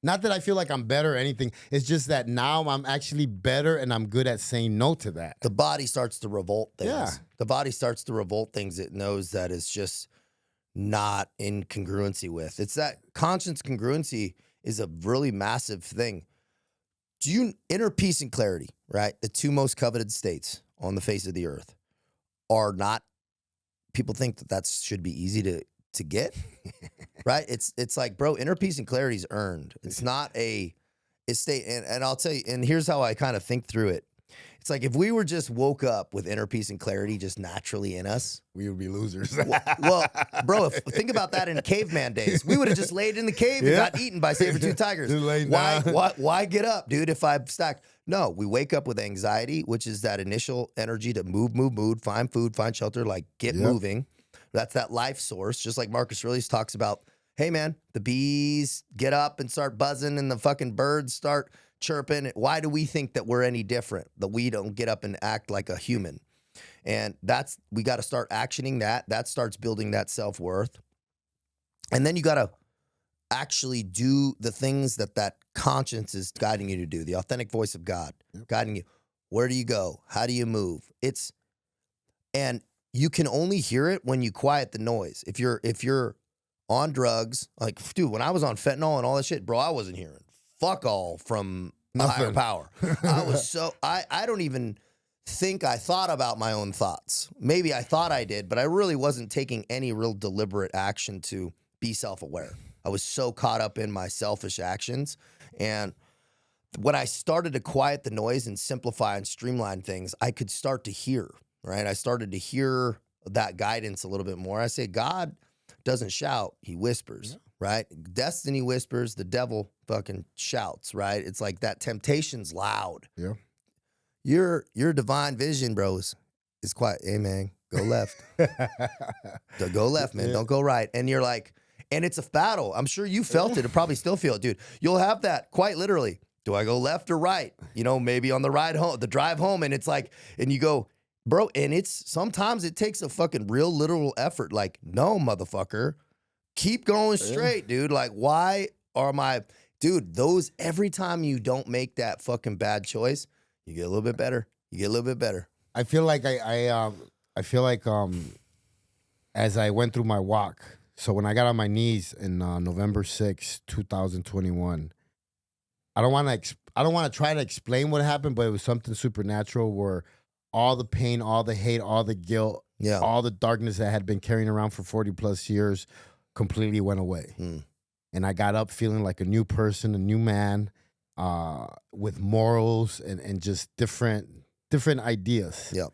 Not that I feel like I'm better or anything. It's just that now I'm actually better and I'm good at saying no to that. The body starts to revolt things. Yeah. The body starts to revolt things it knows that it's just not in congruency with. It's that conscience congruency is a really massive thing. Inner peace and clarity, right? The two most coveted states on the face of the earth are not, people think that should be easy to get. Right? It's like, bro, inner peace and clarity is earned. It's not a state. And I'll tell you, and here's how I kind of think through it. It's like if we were just woke up with inner peace and clarity just naturally in us, we would be losers. well, bro, think about that in caveman days. We would have just laid in the cave and got eaten by saber-tooth tigers. Why get up, dude, if I'm stacked? No, we wake up with anxiety, which is that initial energy to move, find food, find shelter, like get moving. That's that life source. Just like Marcus Aurelius talks about, hey, man, the bees get up and start buzzing and the fucking birds start chirping. Why do we think that we're any different? That we don't get up and act like a human? And we got to start actioning that. That starts building that self-worth. And then you got to actually do the things that conscience is guiding you to do, the authentic voice of God guiding you. Where do you go? How do you move? And you can only hear it when you quiet the noise. If you're on drugs, like, dude, when I was on fentanyl and all that shit, bro, I wasn't hearing fuck all from a higher power. I don't even think I thought about my own thoughts. Maybe I thought I did, but I really wasn't taking any real deliberate action to be self-aware. I was so caught up in my selfish actions. And when I started to quiet the noise and simplify and streamline things, I could start to hear, right? I started to hear that guidance a little bit more. I say, God doesn't shout, he whispers, right? Destiny whispers, the devil fucking shouts, right? It's like that temptation's loud. Yeah. Your divine vision, bros, is quiet. Hey, man, go left. Go left, man. Don't go right. And you're like, and it's a battle. I'm sure you felt it. It probably still feel it, dude. You'll have that quite literally. Do I go left or right? You know, maybe on the ride home, the drive home, and it's like, and you go, bro, and sometimes it takes a fucking real literal effort. Like, no, motherfucker, keep going straight, dude. Like, why are dude, every time you don't make that fucking bad choice, you get a little bit better. You get a little bit better. I feel like as I went through my walk, so when I got on my knees in November 6, 2021, I don't want to try to explain what happened, but it was something supernatural where all the pain, all the hate, all the guilt, all the darkness that I had been carrying around for 40 plus years completely went away. And I got up feeling like a new person, a new man, with morals and just different ideas. Yep.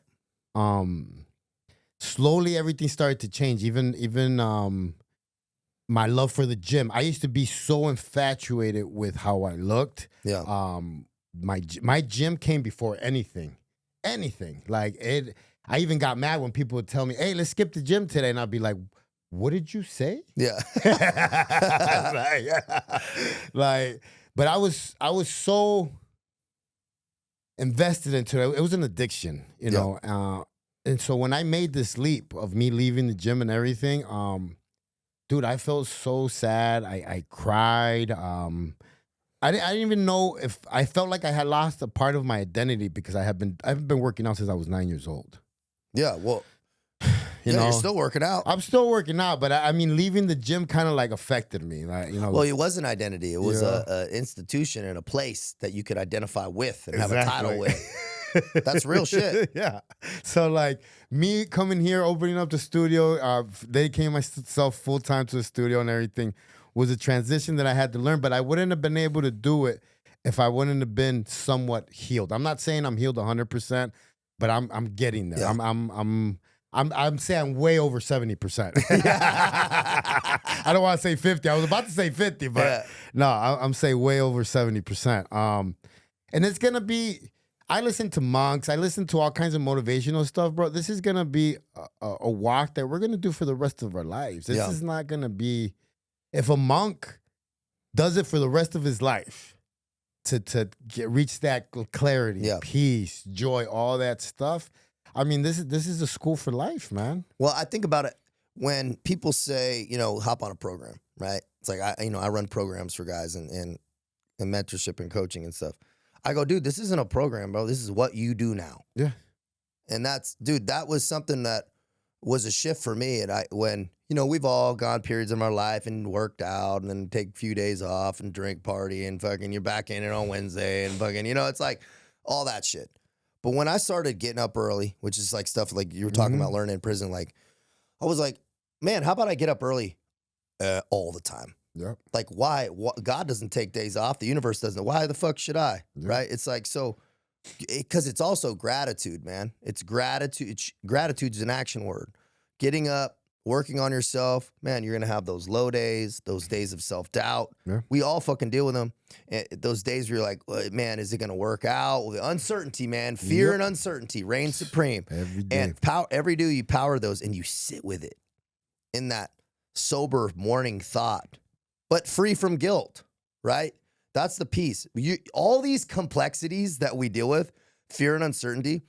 Slowly everything started to change. Even my love for the gym. I used to be so infatuated with how I looked. Yeah. My gym came before anything. Like it. I even got mad when people would tell me, "Hey, let's skip the gym today," and I'd be like, "What did you say?" Yeah. But I was so invested into it. It was an addiction, you know. And so when I made this leap of me leaving the gym and everything, dude, I felt so sad. I cried. I didn't even know if I felt like I had lost a part of my identity because I've been working out since I was 9 years old. Yeah, well, you know, you're still working out. I'm still working out, but I mean, leaving the gym kind of like affected me. Like, you know, well, it was an identity. It was a institution and a place that you could identify with and have a title with. That's real shit. Yeah. So like me coming here, opening up the studio, dedicating myself full time to the studio and everything was a transition that I had to learn, but I wouldn't have been able to do it if I wouldn't have been somewhat healed. I'm not saying I'm healed 100%, but I'm getting there. Yeah. I'm saying I'm way over 70%. I don't want to say 50. I was about to say 50, but no, I'm saying way over 70%. And it's gonna be. I listen to monks. I listen to all kinds of motivational stuff, bro. This is gonna be a walk that we're gonna do for the rest of our lives. This is not gonna be. If a monk does it for the rest of his life to reach that clarity, peace, joy, all that stuff. I mean, this is a school for life, man. Well, I think about it when people say, you know, hop on a program, right? It's like I run programs for guys and mentorship and coaching and stuff. I go, dude, this isn't a program, bro. This is what you do now. Yeah. And that was something that was a shift for me. And when, you know, we've all gone periods of our life and worked out and then take a few days off and drink, party, and fucking you're back in it on Wednesday and fucking, you know, it's like all that shit. But when I started getting up early, which is like stuff like you were talking about learning in prison, like I was like, man, how about I get up early all the time? Yeah. Like why? God doesn't take days off. The universe doesn't. Why the fuck should I? Yeah. Right? It's like, so, because it's also gratitude, man. It's gratitude. Gratitude's an action word. Getting up, working on yourself, man, you're going to have those low days, those days of self-doubt. Yeah. We all fucking deal with them. And those days where you're like, man, is it going to work out? Well, the uncertainty, man, fear and uncertainty reign supreme. Every day. And every day you power those and you sit with it in that sober morning thought, but free from guilt, right? That's the piece. All these complexities that we deal with, fear and uncertainty,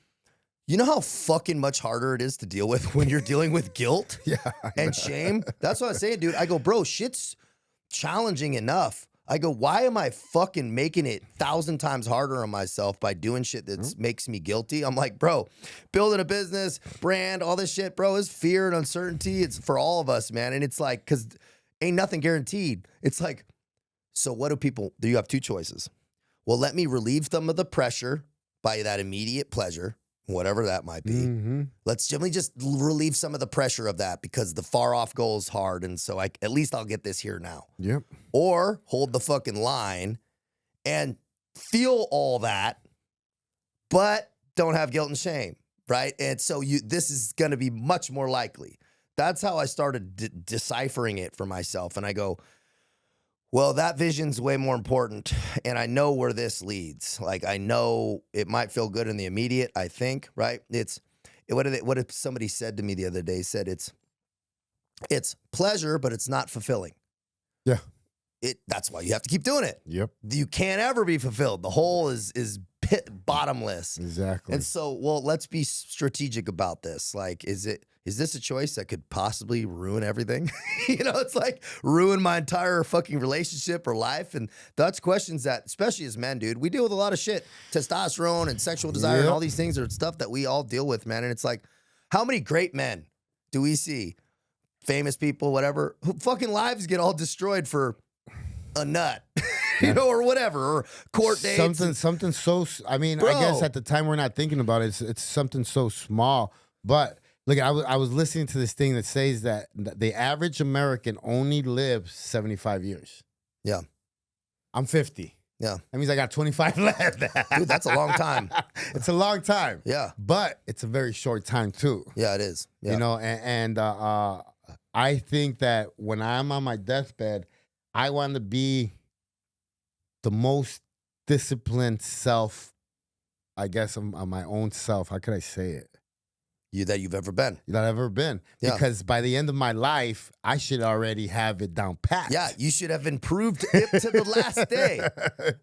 You know how fucking much harder it is to deal with when you're dealing with guilt and shame? That's what I was saying, dude. I go, bro, shit's challenging enough. I go, why am I fucking making it 1,000 times harder on myself by doing shit that makes me guilty? I'm like, bro, building a business, brand, all this shit, bro, is fear and uncertainty. It's for all of us, man. And it's like, because ain't nothing guaranteed. It's like, so what do you have two choices? Well, let me relieve some of the pressure by that immediate pleasure, whatever that might be. Mm-hmm. Let me just relieve some of the pressure of that because the far off goal is hard. And so at least I'll get this here now. Yep. Or hold the fucking line and feel all that, but don't have guilt and shame, right? And so this is going to be much more likely. That's how I started deciphering it for myself. And I go, well, that vision's way more important, and I know where this leads. Like, I know it might feel good in the immediate, I think, right? What if somebody said to me the other day, said it's pleasure, but it's not fulfilling. Yeah. That's why you have to keep doing it. Yep. You can't ever be fulfilled. The hole is bottomless. Exactly. And so, well, let's be strategic about this. Like, is this a choice that could possibly ruin everything? It's like ruin my entire fucking relationship or life. And that's questions that, especially as men, dude, we deal with a lot of shit. Testosterone and sexual desire and all these things are stuff that we all deal with, man. And it's like, how many great men do we see? Famous people, whatever, who fucking lives get all destroyed for a nut, or whatever, or court dates. Something so, I mean, I guess at the time we're not thinking about it. It's something so small. But look, I was listening to this thing that says that the average American only lives 75 years. Yeah. I'm 50. Yeah. That means I got 25 left. Dude, that's a long time. It's a long time. Yeah. But it's a very short time too. Yeah, it is. Yeah. And I think that when I'm on my deathbed, I want to be the most disciplined self, I guess, of my own self. How could I say it? That you've ever been. That I've ever been. Yeah. Because by the end of my life, I should already have it down pat. Yeah, you should have improved it to the last day.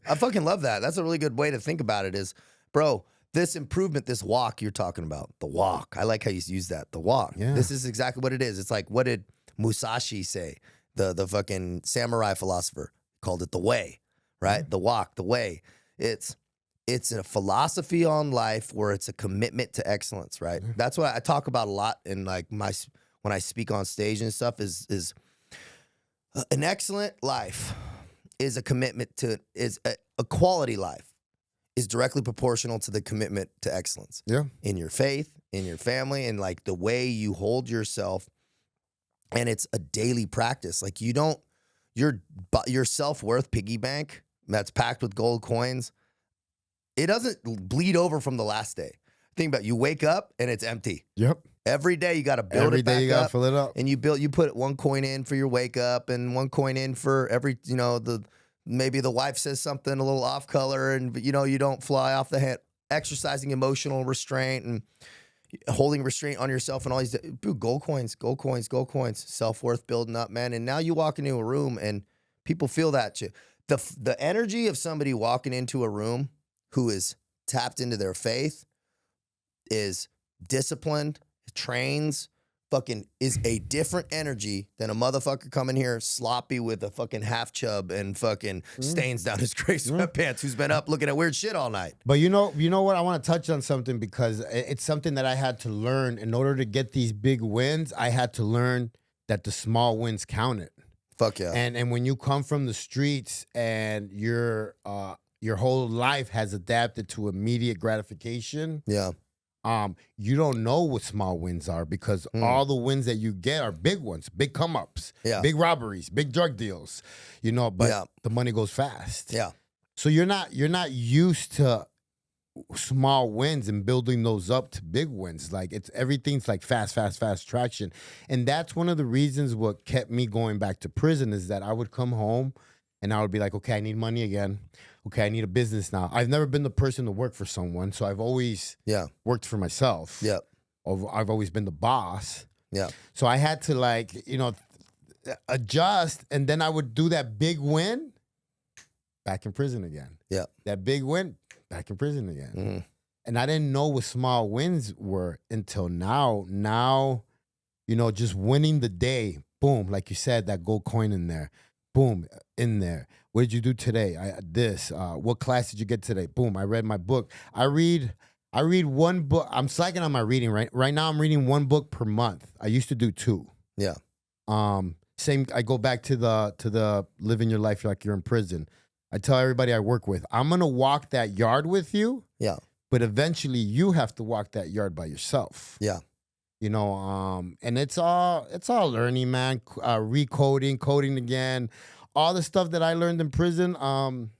I fucking love that. That's a really good way to think about it is, bro, this improvement, this walk you're talking about, the walk. I like how you use that, the walk. Yeah. This is exactly what it is. It's like, what did Musashi say? The fucking samurai philosopher called it the way, right? Mm-hmm. The walk, the way. It's a philosophy on life where it's a commitment to excellence, right? Mm-hmm. That's what I talk about a lot in like when I speak on stage and stuff is an excellent life is a commitment to a quality life is directly proportional to the commitment to excellence. Yeah. In your faith, in your family, and like the way you hold yourself. And it's a daily practice. Like your self-worth piggy bank that's packed with gold coins, it doesn't bleed over from the last day. Think about it, you wake up and it's empty. Yep. Every day you got to build Every it back day you gotta up. fill it up. And you put one coin in for your wake up and one coin in for every, maybe the wife says something a little off color and you don't fly off the head. Exercising emotional restraint and holding restraint on yourself and all these dude, gold coins, self-worth building up, man. And now you walk into a room and people feel that shit. The energy of somebody walking into a room who is tapped into their faith, is disciplined, trains, fucking is a different energy than a motherfucker coming here sloppy with a fucking half chub and fucking stains down his gray sweatpants who's been up looking at weird shit all night. But you know what? I want to touch on something because it's something that I had to learn. In order to get these big wins, I had to learn that the small wins counted. Fuck yeah. And when you come from the streets and your whole life has adapted to immediate gratification. Yeah. You don't know what small wins are because all the wins that you get are big ones, big come ups, big robberies, big drug deals, but the money goes fast. Yeah. So you're not used to small wins and building those up to big wins. Like everything's like fast traction. And that's one of the reasons what kept me going back to prison is that I would come home and I would be like, okay, I need money again. Okay, I need a business now. I've never been the person to work for someone, so I've always worked for myself. Yeah. I've always been the boss. Yeah. So I had to adjust, and then I would do that big win, back in prison again. Yeah. That big win, back in prison again. Mm-hmm. And I didn't know what small wins were until now. Now, just winning the day. Boom, like you said, that gold coin in there. Boom, in there. What did you do today? What class did you get today? Boom, I read my book. I read one book. I'm slacking on my reading right now. I'm reading one book per month. I used to do 2. Yeah. Same. I go back to the living your life like you're in prison. I tell everybody I work with, I'm gonna walk that yard with you. Yeah. But eventually, you have to walk that yard by yourself. Yeah. And it's all learning, man. Recoding, coding again, all the stuff that I learned in prison.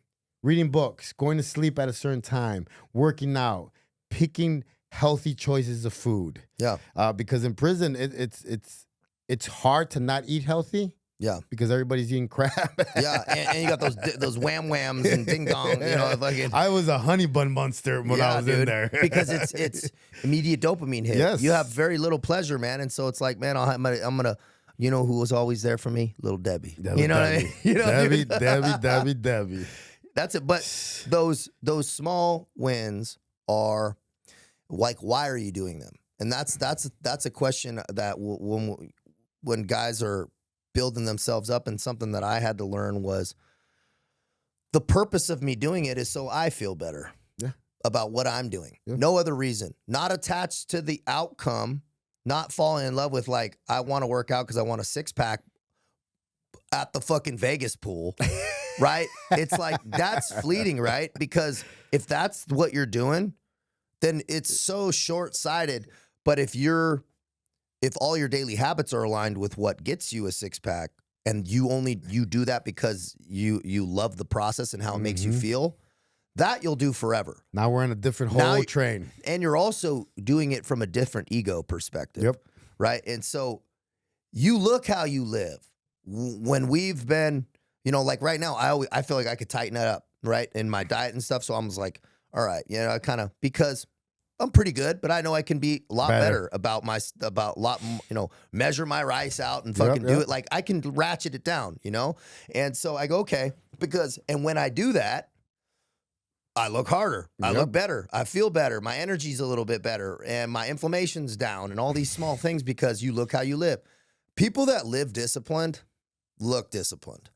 Reading books, going to sleep at a certain time, working out, picking healthy choices of food. Yeah. Because in prison, it's hard to not eat healthy. Yeah. Because everybody's eating crap. Yeah, and you got those wham whams and ding dong. Fucking. I was a honey bun monster when I was in there. Because it's immediate dopamine hit. Yes. You have very little pleasure, man, and so it's like, man, I'm gonna. You know who was always there for me? Little Debbie. You know Debbie. what I mean? Debbie. That's it. But those small wins are like, why are you doing them? And that's a question that when guys are building themselves up, and something that I had to learn was the purpose of me doing it is so I feel better about what I'm doing. Yeah. No other reason. Not attached to the outcome, not falling in love with like, I want to work out because I want a 6-pack at the fucking Vegas pool, right? It's like, that's fleeting, right? Because if that's what you're doing, then it's so short-sighted. But if all your daily habits are aligned with what gets you a 6-pack, and you do that because you love the process and how it makes you feel, that you'll do forever. Now we're in a different whole train. And you're also doing it from a different ego perspective. Yep. Right? And so you look how you live. When we've been, like right now, I feel like I could tighten it up, right? In my diet and stuff. So I was like, all right, because I'm pretty good, but I know I can be a lot better about measure my rice out and fucking do it. Like I can ratchet it down, And so I go, okay, and when I do that, I look harder. I look better. I feel better. My energy's a little bit better and my inflammation's down and all these small things because you look how you live. People that live disciplined look disciplined.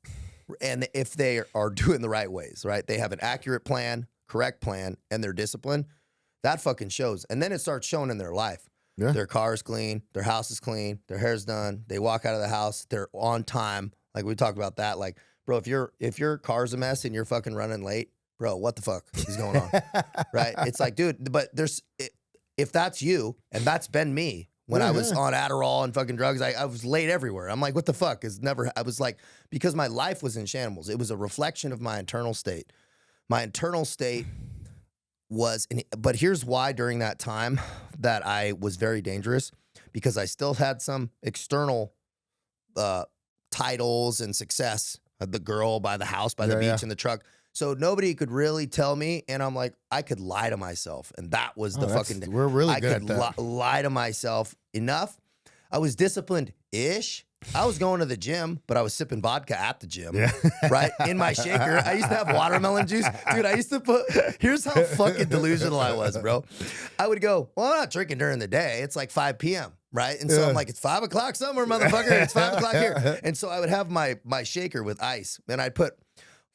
And if they are doing the right ways, right? They have an accurate plan, correct plan, and they're disciplined. That fucking shows. And then it starts showing in their life. Yeah. Their car's clean. Their house is clean. Their hair's done. They walk out of the house. They're on time. Like we talked about that. Like, bro, if your car's a mess and you're fucking running late, bro, what the fuck is going on? Right? It's like, dude, but if that's you, and that's been me when I was on Adderall and fucking drugs, I was late everywhere. I'm like, what the fuck? I was like, because my life was in shambles. It was a reflection of my internal state. My internal state but here's why during that time that I was very dangerous, because I still had some external titles and success. The girl by the house, by the beach, in the truck. So nobody could really tell me, and I'm like, I could lie to myself, and that was the fucking. We're really good at that. I could lie to myself enough. I was disciplined-ish. I was going to the gym, but I was sipping vodka at the gym, right? In my shaker. I used to have watermelon juice. Dude, I used to here's how fucking delusional I was, bro. I would go, well, I'm not drinking during the day. It's like 5 p.m., right? And so I'm like, it's 5 o'clock somewhere, motherfucker. It's 5 o'clock here. And so I would have my shaker with ice, and I'd put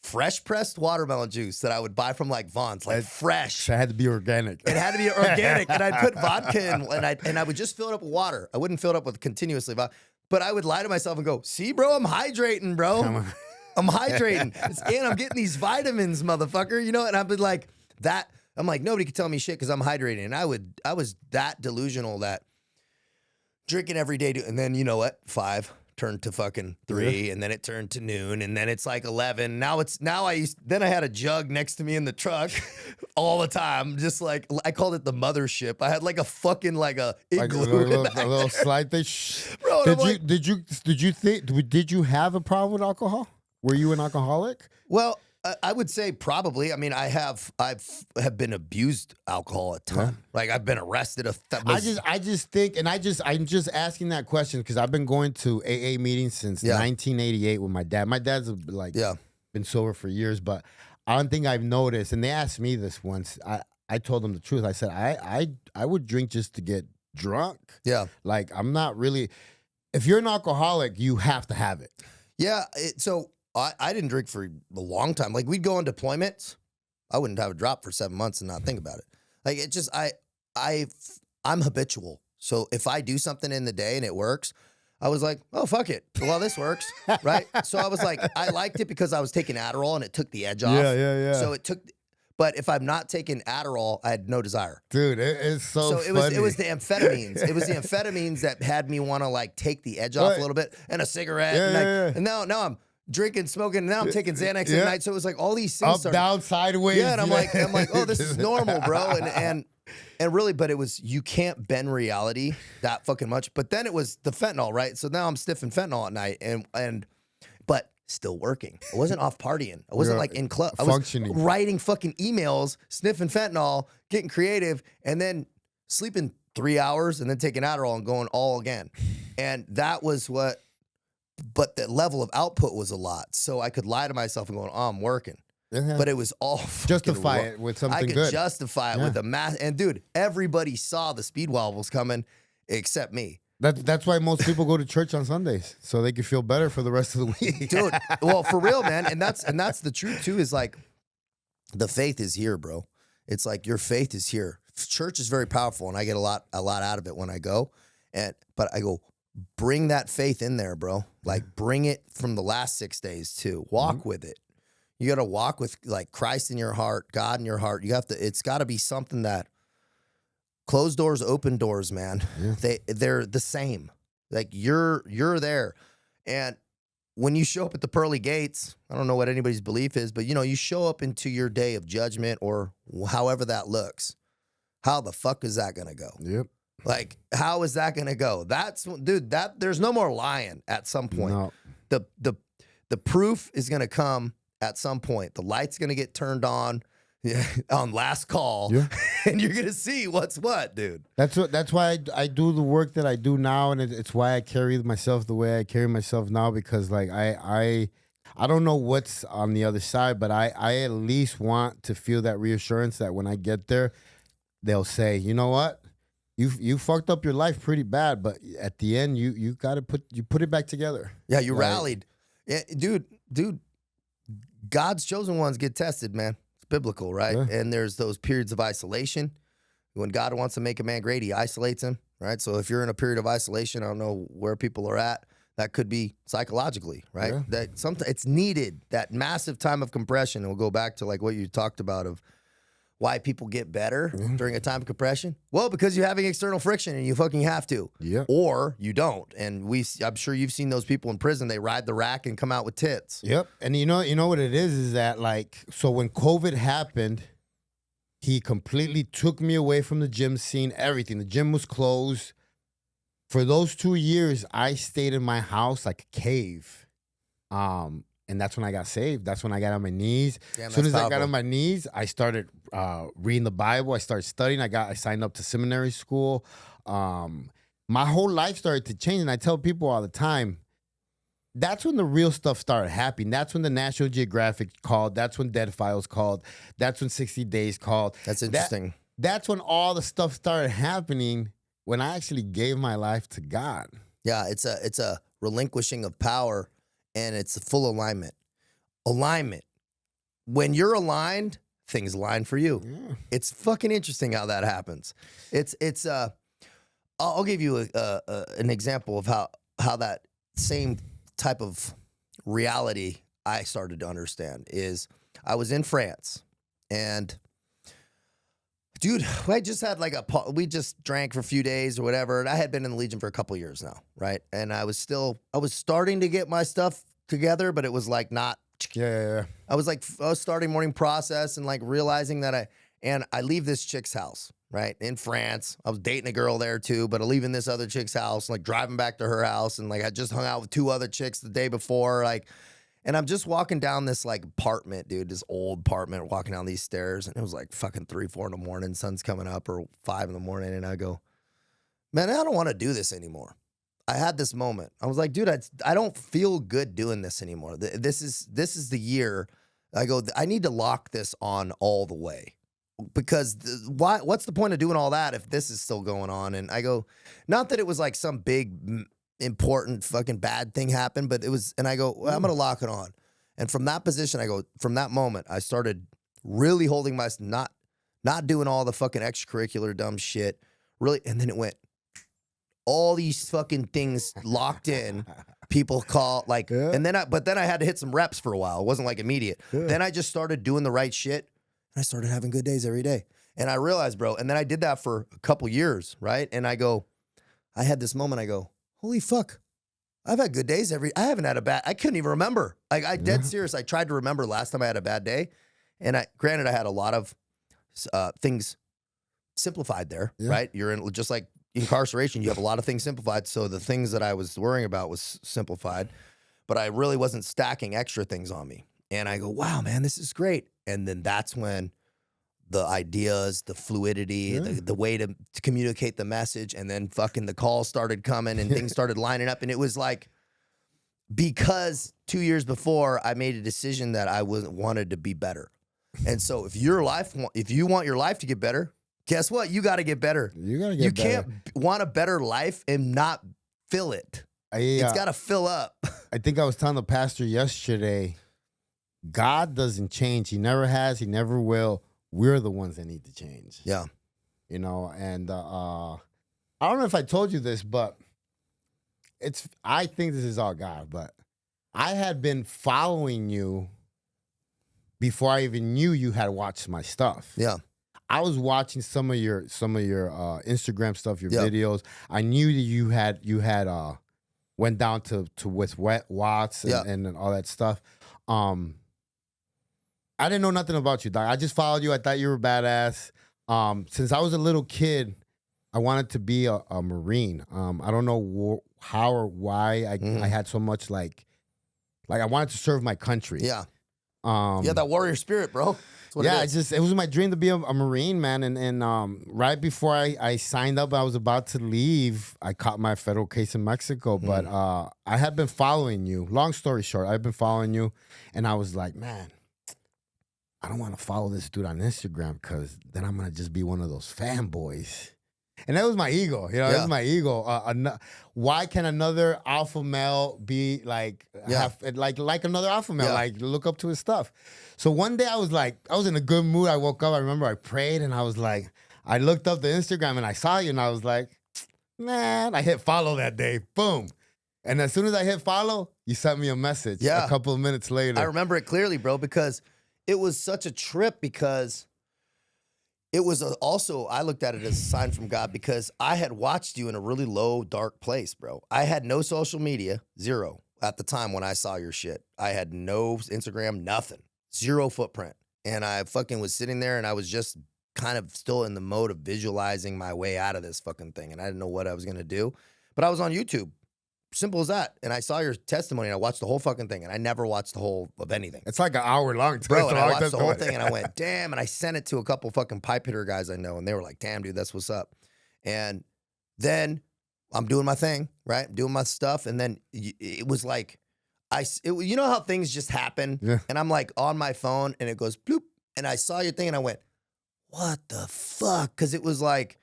fresh pressed watermelon juice that I would buy from like Vaughn's, like fresh. It had to be organic. It had to be organic. And I'd put vodka in, and I would just fill it up with water. I wouldn't fill it up with continuously vodka. But I would lie to myself and go, see, bro, I'm hydrating, bro. I'm hydrating. And I'm getting these vitamins, motherfucker. And I've been like that. I'm like, nobody can tell me shit because I'm hydrating. And I was that delusional that drinking every day. And then you know what? 5 turned to fucking 3, and then it turned to noon, and then it's like 11. Then I had a jug next to me in the truck all the time, just like I called it the mothership. I had like a fucking igloo, a little slide thing. Bro, did you have a problem with alcohol? Were you an alcoholic? Well, I would say probably. I mean, I've been abused alcohol a ton. Like I've been arrested. I just think, and I'm just asking that question because I've been going to AA meetings since 1988 with my dad. My dad's been sober for years, but I don't think I've noticed. And they asked me this once. I I told them the truth. I said I would drink just to get drunk. Yeah. Like I'm not really. If you're an alcoholic, you have to have it. Yeah. So I didn't drink for a long time. Like we'd go on deployments. I wouldn't have a drop for 7 months and not think about it. Like it just I'm habitual. So if I do something in the day and it works, I was like, oh, fuck it. Well, this works, right? So I was like, I liked it because I was taking Adderall and it took the edge off. Yeah. So it took, but if I'm not taking Adderall, I had no desire. Dude, it's so funny. It was the amphetamines. It was the amphetamines that had me want to like take the edge off a little bit, and a cigarette. And now now I'm drinking, smoking, and now I'm taking Xanax at night. So it was like all these things up, down, sideways. Yeah, and I'm like, oh, this is normal, bro. And really, but it was, you can't bend reality that fucking much. But then it was the fentanyl, right? So now I'm sniffing fentanyl at night but still working. I wasn't off partying. I wasn't like in club. I was functioning. Writing fucking emails, sniffing fentanyl, getting creative, and then sleeping 3 hours and then taking Adderall and going all again. And that was but the level of output was a lot. So I could lie to myself and go, oh, I'm working. But it was all justify it with something good. I could justify it with a math. And dude, everybody saw the speed wobbles coming except me. That's why most people go to church on Sundays, so they can feel better for the rest of the week. Dude, well, for real, man. And that's the truth too, is like the faith is here, bro. It's like your faith is here. Church is very powerful, and I get a lot out of it when I go. But I go, bring that faith in there, bro. Like bring it from the last 6 days too. Walk with it. You got to walk with like Christ in your heart, God in your heart. It's got to be something that closed doors, open doors, man. Yeah. They're the same. Like you're there. And when you show up at the pearly gates, I don't know what anybody's belief is, but you show up into your day of judgment or however that looks. How the fuck is that going to go? Yep. Like, how is that going to go? There's no more lying at some point. No. The proof is going to come at some point. The light's going to get turned on last call, and you're going to see what's what, dude. That's why I do the work that I do now, and it's why I carry myself the way I carry myself now, because like I don't know what's on the other side, but I at least want to feel that reassurance that when I get there, they'll say, you know what? You fucked up your life pretty bad, but at the end you got to put it back together. Yeah, you rallied. Yeah, dude. God's chosen ones get tested, man. It's biblical, right? Yeah. And there's those periods of isolation. When God wants to make a man great, he isolates him, right? So if you're in a period of isolation, I don't know where people are at. That could be psychologically, right? Yeah. That sometimes it's needed, that massive time of compression. And we'll go back to like what you talked about of why people get better during a time of compression. Well, because you're having external friction and you fucking have to. Yeah. Or you don't. And I'm sure you've seen those people in prison. They ride the rack and come out with tits. Yep. And you know what it is that like, so when COVID happened, he completely took me away from the gym scene, everything. The gym was closed. For those 2 years, I stayed in my house like a cave. And that's when I got saved. That's when I got on my knees. As soon as I got on my knees, I started reading the Bible. I started studying. I signed up to seminary school. My whole life started to change. And I tell people all the time, that's when the real stuff started happening. That's when the National Geographic called. That's when Dead Files called. That's when 60 Days called. That's interesting. That's when all the stuff started happening, when I actually gave my life to God. Yeah, it's a relinquishing of power. And it's full alignment. Alignment. When you're aligned, things align for you. Yeah. It's fucking interesting how that happens. I'll give you an example of how that same type of reality I started to understand is I was in France, and dude, I just had we just drank for a few days or whatever. And I had been in the Legion for a couple years now, right? And I was starting to get my stuff together, but it was like not. Yeah. I was starting morning process and like realizing that I leave this chick's house, right? In France. I was dating a girl there too, but I leaving this other chick's house, like driving back to her house. And like, I just hung out with 2 other chicks the day before, like. And I'm just walking down this like apartment, dude, this old apartment, walking down these stairs. And it was like fucking 3, 4 in the morning. Sun's coming up, or 5 in the morning. And I go, man, I don't want to do this anymore. I had this moment. I was like, dude, I don't feel good doing this anymore. This is the year. I go, I need to lock this on all the way, because why? What's the point of doing all that if this is still going on? And I go, not that it was like some big important fucking bad thing happened, but it was. And I go, well, I'm gonna lock it on. And from that position, I go, from that moment, I started really holding my not doing all the fucking extracurricular dumb shit. Really, and then it went. All these fucking things locked in. People call like, and then I had to hit some reps for a while. It wasn't like immediate. Then I just started doing the right shit. And I started having good days every day. And I realized, bro, and then I did that for a couple years, right? And I had this moment, I go, holy fuck. I've had good days I haven't had a bad, I couldn't even remember. Like I dead serious. I tried to remember last time I had a bad day. And granted, I had a lot of things simplified there, right? You're in, just like incarceration, you have a lot of things simplified. So the things that I was worrying about was simplified, but I really wasn't stacking extra things on me. And I go, wow, man, this is great. And then that's when the ideas, the fluidity, the way to communicate the message, and then fucking the calls started coming and things started lining up. And it was like, because 2 years before I made a decision that I wanted to be better. And so if you want your life to get better, guess what? You got to get better. You got to get better. You can't want a better life and not fill it. It's got to fill up. I think I was telling the pastor yesterday, God doesn't change. He never has. He never will. We're the ones that need to change. Yeah. You know, and I don't know if I told you this, but I think this is all God, but I had been following you before I even knew you had watched my stuff. Yeah. I was watching some of your Instagram stuff, your videos. I knew that you had went down to with Watts and all that stuff. I didn't know nothing about you, Doc. I just followed you. I thought you were badass. Since I was a little kid, I wanted to be a Marine. I don't know how or why I had so much like I wanted to serve my country. Yeah. That warrior spirit, bro. It was my dream to be a Marine, man. And right before I signed up, I was about to leave. I caught my federal case in Mexico, but I had been following you. Long story short, I've been following you, and I was like, man, I don't want to follow this dude on Instagram because then I'm gonna just be one of those fanboys. And that was my ego, that was my ego. Why can another alpha male be like, like another alpha male, like look up to his stuff? So one day I was in a good mood. I woke up, I remember I prayed, and I was like, I looked up the Instagram and I saw you, and I was like, man, I hit follow that day, boom. And as soon as I hit follow, you sent me a message a couple of minutes later. I remember it clearly, bro, because it was such a trip because it was also, I looked at it as a sign from God because I had watched you in a really low, dark place, bro. I had no social media, zero, at the time when I saw your shit. I had no Instagram, nothing, zero footprint. And I fucking was sitting there and I was just kind of still in the mode of visualizing my way out of this fucking thing. And I didn't know what I was going to do. But I was on YouTube. Simple as that. And I saw your testimony and I watched the whole fucking thing. And I never watched the whole of anything. It's like an hour long. Bro, and I watched the whole thing and I went, damn. And I sent it to a couple fucking pipe hitter guys I know. And they were like, damn, dude, that's what's up. And then I'm doing my thing, right? Doing my stuff. And then it was like, you know how things just happen? Yeah. And I'm like on my phone and it goes bloop. And I saw your thing and I went, what the fuck? Because it was like,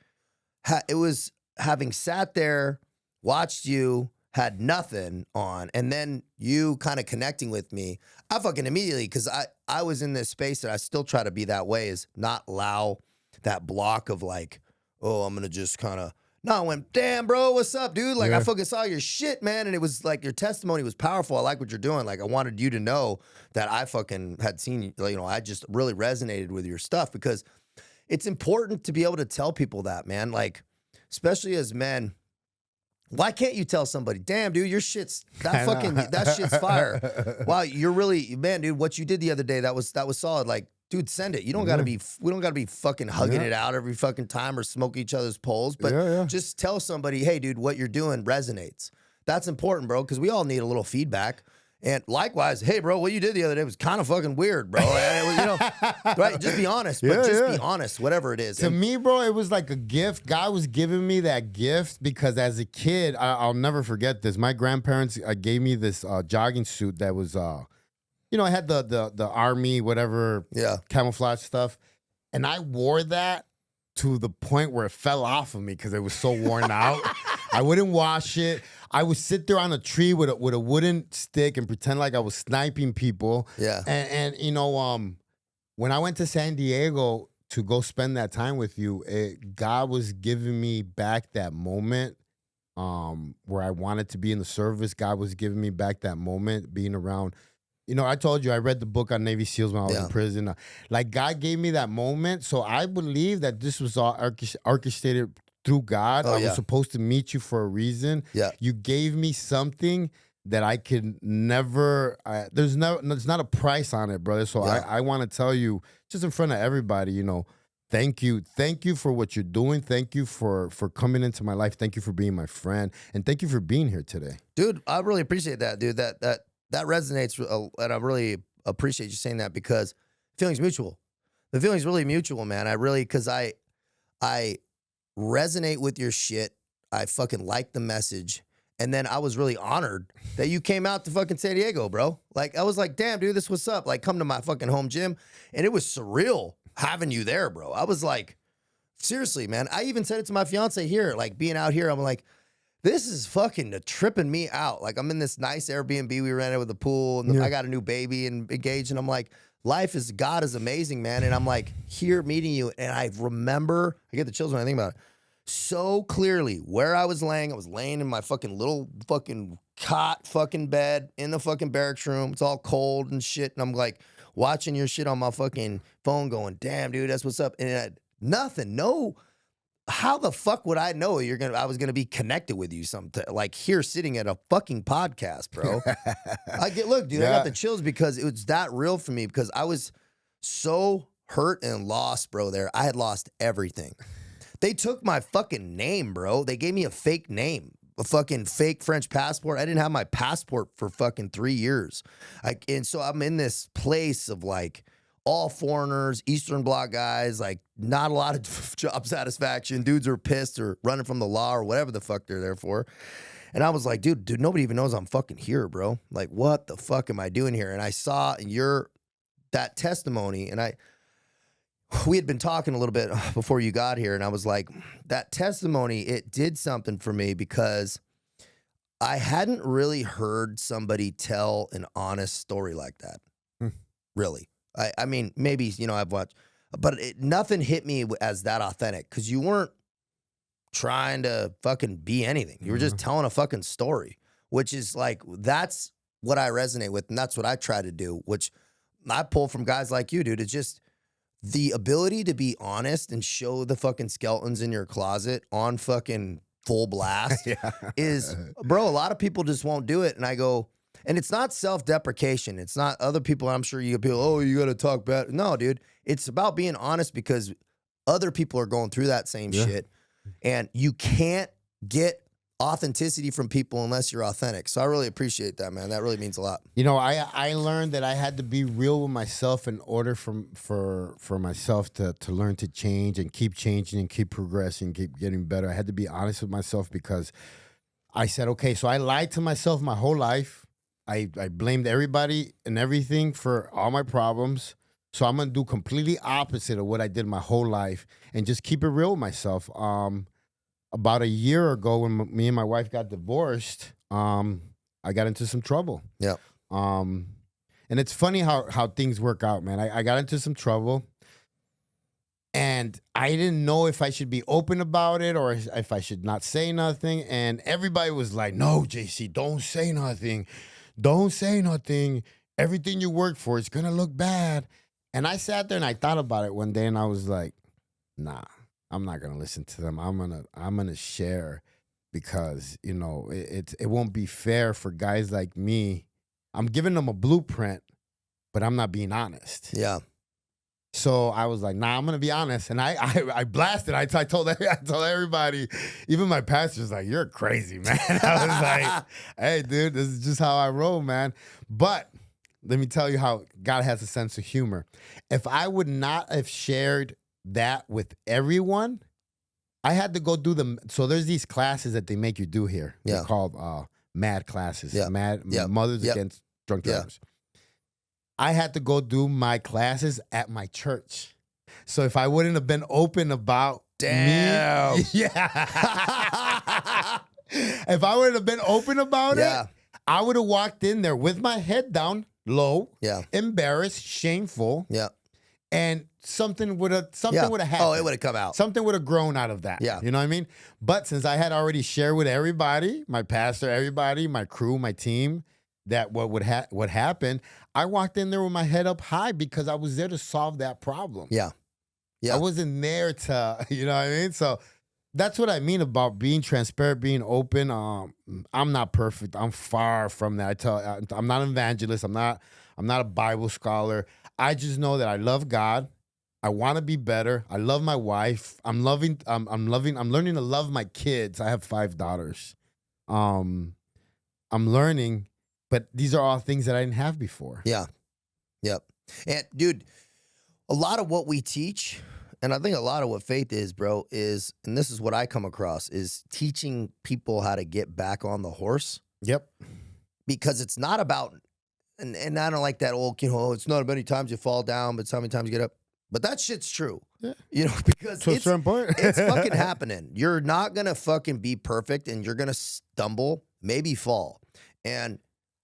it was having sat there, watched you, had nothing on, and then you kind of connecting with me. I fucking immediately, because I was in this space that I still try to be that way, is not allow that block of like, oh, I'm going to just kind of, no, I went, damn, bro, what's up, dude? Like, I fucking saw your shit, man, and it was like, your testimony was powerful. I like what you're doing. Like, I wanted you to know that I fucking had seen, I just really resonated with your stuff, because it's important to be able to tell people that, man. Like, especially as men, why can't you tell somebody, damn, dude, your shit's that shit's fire. Wow, you're really, man, dude, what you did the other day, that was solid. Like, dude, send it. You don't gotta be, we don't gotta be fucking hugging it out every fucking time or smoke each other's poles, but just tell somebody, hey, dude, what you're doing resonates. That's important, bro, because we all need a little feedback. And likewise, hey, bro, what you did the other day was kind of fucking weird, bro. Right? Just be honest, but be honest, whatever it is. To me, bro, it was like a gift. God was giving me that gift because as a kid, I'll never forget this. My grandparents gave me this jogging suit that was, I had the army, whatever, camouflage stuff. And I wore that to the point where it fell off of me because it was so worn out. I wouldn't wash it. I would sit there on a tree with a wooden stick and pretend like I was sniping people. Yeah. And you know, when I went to San Diego to go spend that time with you, God was giving me back that moment where I wanted to be in the service. God was giving me back that moment being around. You know, I told you I read the book on Navy SEALs when I was in prison. Like God gave me that moment, so I believe that this was all orchestrated through God. I was supposed to meet you for a reason. Yeah, you gave me something that I could never. There's not a price on it, brother. So I want to tell you, just in front of everybody, you know, thank you for what you're doing. Thank you for coming into my life. Thank you for being my friend, and thank you for being here today, dude. I really appreciate that, dude. That resonates, and I really appreciate you saying that because feeling's mutual. The feeling's really mutual, man. Because I resonate with your shit. I fucking like the message. And then I was really honored that you came out to fucking San Diego, bro. Like, I was like, damn, dude, this what's up. Like, come to my fucking home gym. And it was surreal having you there, bro. I was like, seriously, man. I even said it to my fiance here, like being out here. I'm like, this is fucking tripping me out. Like, I'm in this nice Airbnb we rented with a pool, and I got a new baby and engaged, and I'm like, God is amazing, man. And I'm like, here meeting you, and I remember, I get the chills when I think about it, so clearly where I was laying. I was laying in my fucking little fucking cot fucking bed in the fucking barracks room. It's all cold and shit, and I'm like watching your shit on my fucking phone going, damn, dude, that's what's up. And nothing, no. How the fuck would I know I was gonna be connected with you like here sitting at a fucking podcast, bro? Look, dude, I got the chills because it was that real for me because I was so hurt and lost, bro, there. I had lost everything. They took my fucking name, bro. They gave me a fake name, a fucking fake French passport. I didn't have my passport for fucking 3 years. And so I'm in this place of like, all foreigners, Eastern Bloc guys, like not a lot of job satisfaction. Dudes are pissed or running from the law or whatever the fuck they're there for. And I was like, dude, nobody even knows I'm fucking here, bro. Like, what the fuck am I doing here? And I saw that testimony, and we had been talking a little bit before you got here, and I was like, that testimony, it did something for me because I hadn't really heard somebody tell an honest story like that. Really. I mean, maybe, you know, I've watched, but nothing hit me as that authentic because you weren't trying to fucking be anything. You were just telling a fucking story, which is like, that's what I resonate with. And that's what I try to do, which I pull from guys like you, dude. It's just the ability to be honest and show the fucking skeletons in your closet on fucking full blast is, bro, a lot of people just won't do it. And I go, and it's not self-deprecation. It's not other people. I'm sure you get people, oh, you got to talk bad. No, dude. It's about being honest because other people are going through that same shit. And you can't get authenticity from people unless you're authentic. So I really appreciate that, man. That really means a lot. You know, I learned that I had to be real with myself in order for myself to learn to change and keep changing and keep progressing, keep getting better. I had to be honest with myself because I said, okay, so I lied to myself my whole life. I blamed everybody and everything for all my problems. So I'm going to do completely opposite of what I did my whole life and just keep it real with myself. About a year ago when me and my wife got divorced, I got into some trouble. Yeah. And it's funny how things work out, man. I got into some trouble and I didn't know if I should be open about it or if I should not say nothing. And everybody was like, no, JC, don't say nothing. Don't say nothing. Everything you work for is going to look bad. And I sat there and I thought about it one day and I was like, nah, I'm not going to listen to them. I'm going to share because, you know, it won't be fair for guys like me. I'm giving them a blueprint, but I'm not being honest. Yeah. So I was like, nah, I'm going to be honest. And I blasted. I told everybody, even my pastor's like, you're crazy, man. I was like, hey, dude, this is just how I roll, man. But let me tell you how God has a sense of humor. If I would not have shared that with everyone, I had to go do them. So there's these classes that they make you do here. Yeah. They're called MAD classes. Yeah. Mothers Against Drunk Drivers. I had to go do my classes at my church. So if I wouldn't have been open about Damn. me, yeah. If I would have been open about Yeah. it, I would have walked in there with my head down, low, Yeah. embarrassed, shameful, Yeah. and something would have Yeah. happened. Oh, it would have come out. Something would have grown out of that. Yeah. You know what I mean? But since I had already shared with everybody, my pastor, everybody, my crew, my team, that what happened, I walked in there with my head up high because I was there to solve that problem. Yeah. Yeah. I wasn't there to, you know what I mean? So that's what I mean about being transparent, being open. I'm not perfect. I'm far from that. I'm not an evangelist. I'm not a Bible scholar. I just know that I love God. I want to be better. I love my wife. I'm learning to love my kids. I have 5 daughters. I'm learning, but these are all things that I didn't have before. Yeah. Yep. And dude, a lot of what we teach, and I think a lot of what faith is, bro, is, and this is what I come across, is teaching people how to get back on the horse. Yep. Because it's not about, and I don't like that old, it's not many times you fall down, but it's how many times you get up. But that shit's true. Yeah. Because To a certain point. it's fucking happening. You're not going to fucking be perfect, and you're going to stumble, maybe fall. And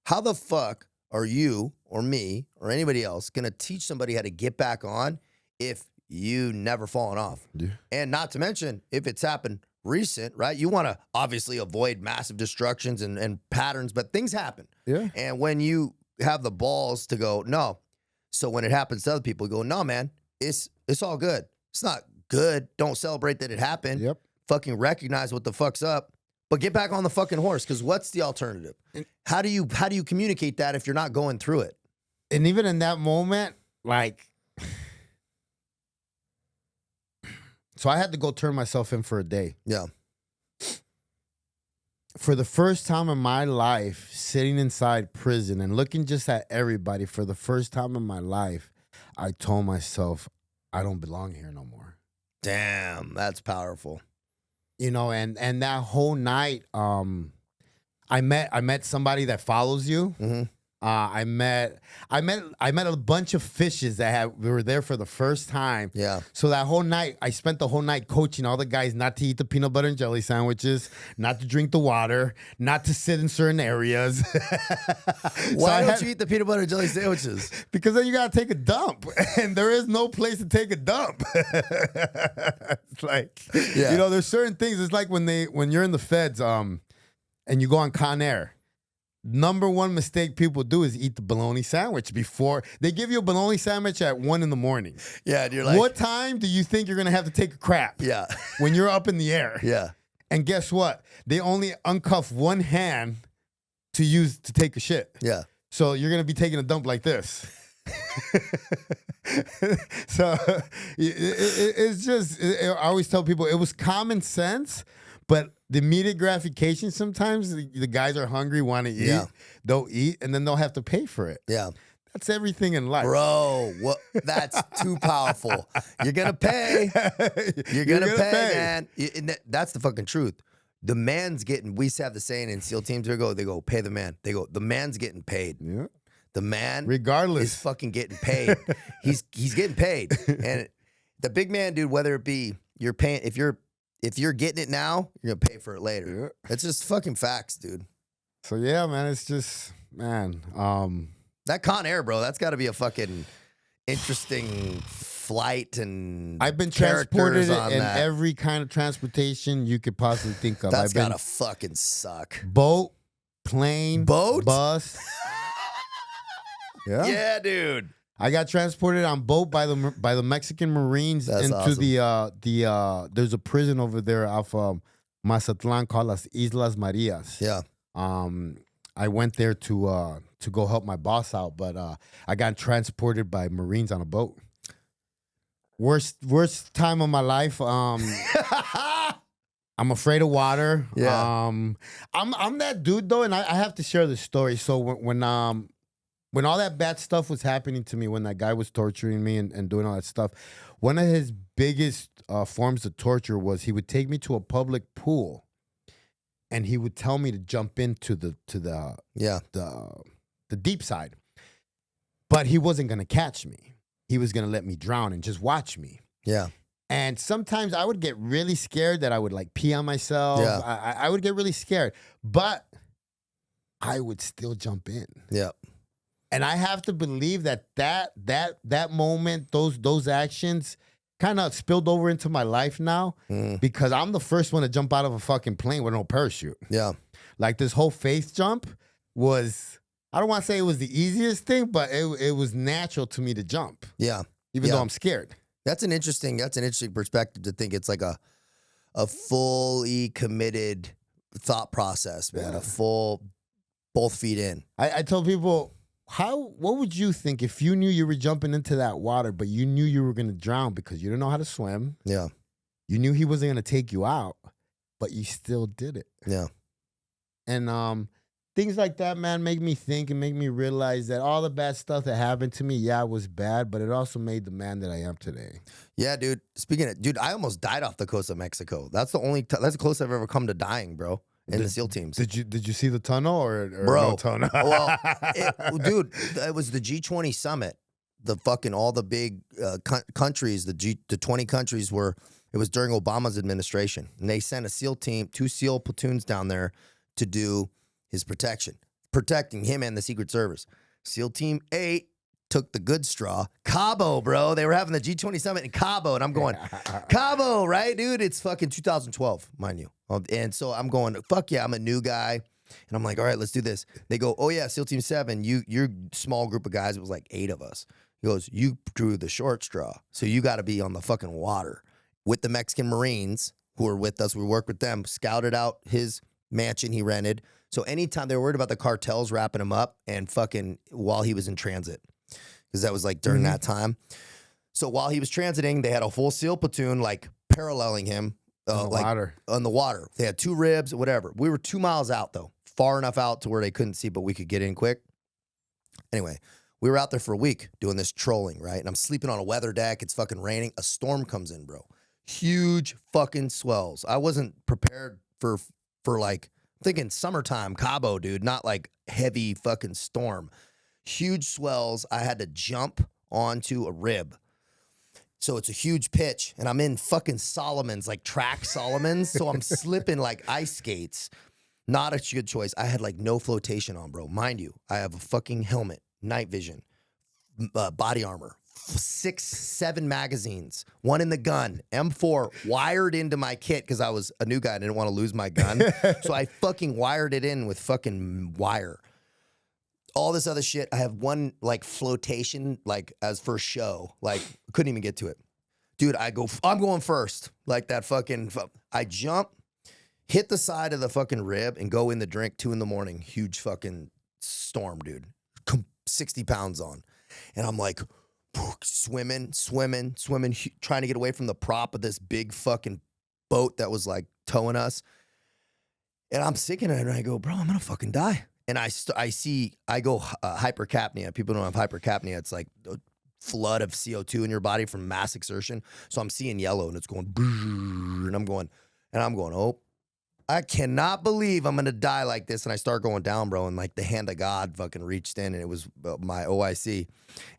how the fuck are you or me or anybody else going to teach somebody how to get back on if you never fallen off? Yeah. And not to mention, if it's happened recent, right? You want to obviously avoid massive destructions and patterns, but things happen. Yeah. And when you have the balls to go, no. So when it happens to other people, go, no, man, it's all good. It's not good. Don't celebrate that it happened. Yep. Fucking recognize what the fuck's up, but get back on the fucking horse. Because what's the alternative? How do you communicate that if you're not going through it? And even in that moment, like, so I had to go turn myself in for a day. Yeah. For the first time in my life, sitting inside prison and looking just at everybody, for the first time in my life, I told myself, I don't belong here no more. Damn, that's powerful. You know, and that whole night, I met somebody that follows you. Mm-hmm. I met a bunch of fishes that were there for the first time. Yeah. So that whole night, I spent the whole night coaching all the guys not to eat the peanut butter and jelly sandwiches, not to drink the water, not to sit in certain areas. Why don't you eat the peanut butter and jelly sandwiches? Because then you gotta take a dump, and there is no place to take a dump. It's like, Yeah. you know, there's certain things. It's like when you're in the feds, and you go on Con Air. Number one mistake people do is eat the bologna sandwich before they give you a bologna sandwich at 1 a.m. Yeah, and you're like, What time do you think you're gonna have to take a crap? Yeah. When you're up in the air. Yeah. And guess what? They only uncuff one hand to use to take a shit. Yeah. So you're gonna be taking a dump like this. So it's just, I always tell people it was common sense, but the immediate gratification, sometimes the guys are hungry, want to eat, Yeah. they'll eat, and then they'll have to pay for it. Yeah. That's everything in life. Bro, that's too powerful. You're going to pay. You're going to pay, man. And that's the fucking truth. The man's getting, we used to have the saying in SEAL teams, they go, pay the man. They go, the man's getting paid. Yeah. The man Regardless. is fucking getting paid. He's getting paid. And the big man, dude, whether it be you're paying, if you're getting it now, you're gonna pay for it later. Yeah. It's just fucking facts, dude. So yeah, man, it's just, man. That Con Air, bro, that's got to be a fucking interesting flight, and I've been characters transported on in that. every kind of transportation you could possibly think of. That's I've been gotta fucking suck. boat, plane, Boat? bus. Yeah. Yeah, dude. I got transported on boat by the Mexican Marines That's into awesome. There's a prison over there off Mazatlan called Las Islas Marias. Yeah. I went there to go help my boss out, but I got transported by Marines on a boat. Worst time of my life. I'm afraid of water. Yeah. I'm that dude though, and I have to share the story. So when all that bad stuff was happening to me, when that guy was torturing me and doing all that stuff, one of his biggest forms of torture was he would take me to a public pool, and he would tell me to jump into the deep side, but he wasn't gonna catch me. He was gonna let me drown and just watch me. Yeah. And sometimes I would get really scared that I would like pee on myself. Yeah. I would get really scared, but I would still jump in. Yeah. And I have to believe that moment, those actions kind of spilled over into my life now because I'm the first one to jump out of a fucking plane with no parachute. Yeah. Like this whole faith jump was, I don't want to say it was the easiest thing, but it was natural to me to jump. Yeah. Even though I'm scared. That's an interesting perspective to think it's like a fully committed thought process, man. Yeah. A full both feet in. I tell people, what would you think if you knew you were jumping into that water, but you knew you were going to drown because you didn't know how to swim? Yeah. You knew he wasn't going to take you out, but you still did it. Yeah. And things like that, man, make me think and make me realize that all the bad stuff that happened to me, yeah, it was bad, but it also made the man that I am today. Yeah, dude. Speaking of, dude, I almost died off the coast of Mexico. That's the closest I've ever come to dying, bro. In the SEAL teams. Did you see the tunnel or bro, no tunnel? Well, dude, it was the G20 summit. The fucking all the big countries, the 20 countries it was during Obama's administration, and they sent a SEAL team, 2 SEAL platoons down there to do his protecting him and the Secret Service. SEAL Team 8 took the good straw. Cabo, bro. They were having the G20 summit in Cabo, and I'm going, Cabo, right, dude? It's fucking 2012, mind you. And so I'm going, fuck yeah, I'm a new guy. And I'm like, all right, let's do this. They go, oh yeah, SEAL Team 7, your small group of guys, it was like 8 of us. He goes, you drew the short straw, so you got to be on the fucking water with the Mexican Marines who were with us. We worked with them, scouted out his mansion he rented. So anytime they were worried about the cartels wrapping him up and fucking while he was in transit, because that was like during that time. So while he was transiting, they had a full SEAL platoon like paralleling him on the water. They had 2 ribs, whatever. We were 2 miles out though, far enough out to where they couldn't see, but we could get in quick. Anyway, we were out there for a week doing this trolling, right? And I'm sleeping on a weather deck. It's fucking raining. A storm comes in, bro. Huge fucking swells. I wasn't prepared for like, thinking summertime Cabo, dude, not like heavy fucking storm. Huge swells. I had to jump onto a rib. So it's a huge pitch, and I'm in fucking Solomon's, like track Solomon's. So I'm slipping like ice skates. Not a good choice. I had like no flotation on, bro. Mind you, I have a fucking helmet, night vision, body armor, 6, 7 magazines, 1 in the gun, M4 wired into my kit because I was a new guy and didn't want to lose my gun. So I fucking wired it in with fucking wire. All this other shit. I have 1 like flotation, like as for show, like couldn't even get to it. Dude, I'm going first. Like that fucking, I jump, hit the side of the fucking rib and go in the drink 2 a.m. Huge fucking storm, dude. 60 pounds on. And I'm like, swimming, trying to get away from the prop of this big fucking boat that was like towing us. And I'm sinking in it, and I go, bro, I'm gonna fucking die. And I go hypercapnia. People don't have hypercapnia. It's like a flood of CO2 in your body from mass exertion. So I'm seeing yellow, and it's going, and I'm going, oh, I cannot believe I'm gonna die like this. And I start going down, bro. And like the hand of God fucking reached in, and it was my OIC.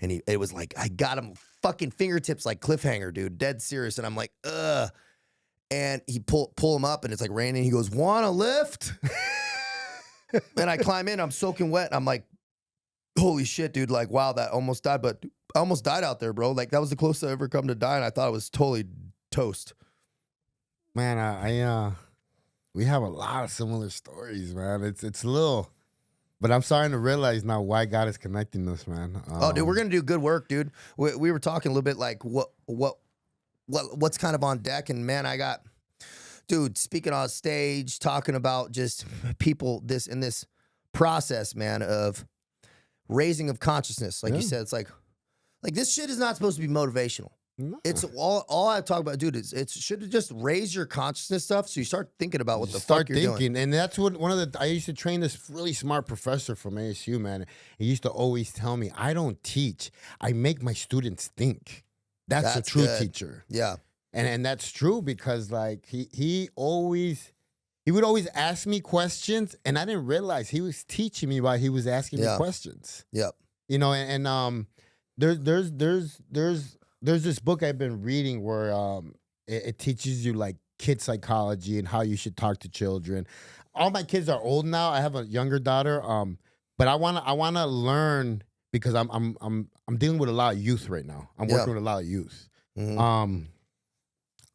And it was like, I got him fucking fingertips like cliffhanger, dude. Dead serious. And I'm like, ugh. And he pull him up, and it's like raining. He goes, wanna lift? And I climb in, I'm soaking wet. I'm like, holy shit, dude. Like, wow, that almost died. But I almost died out there, bro. Like, that was the closest I ever come to die. And I thought it was totally toast. Man, we have a lot of similar stories, man. It's a little, but I'm starting to realize now why God is connecting us, man. Oh, dude, we're gonna do good work, dude. We were talking a little bit like what's kind of on deck, and man, I got, dude, speaking on stage, talking about just people in this process, man, of raising of consciousness. Like you said, it's like this shit is not supposed to be motivational. No. It's all I talk about, dude. It should just raise your consciousness stuff, so you start thinking about what the fuck you're doing. And that's what I used to train this really smart professor from ASU, man. He used to always tell me, I don't teach, I make my students think. That's a true teacher. Yeah, and that's true because like he would always ask me questions, and I didn't realize he was teaching me while he was asking me questions. Yep. You know, and there's there's this book I've been reading where it teaches you like kid psychology and how you should talk to children. All my kids are old now. I have a younger daughter. But I wanna learn because I'm dealing with a lot of youth right now. I'm Yeah. working with a lot of youth. Mhm.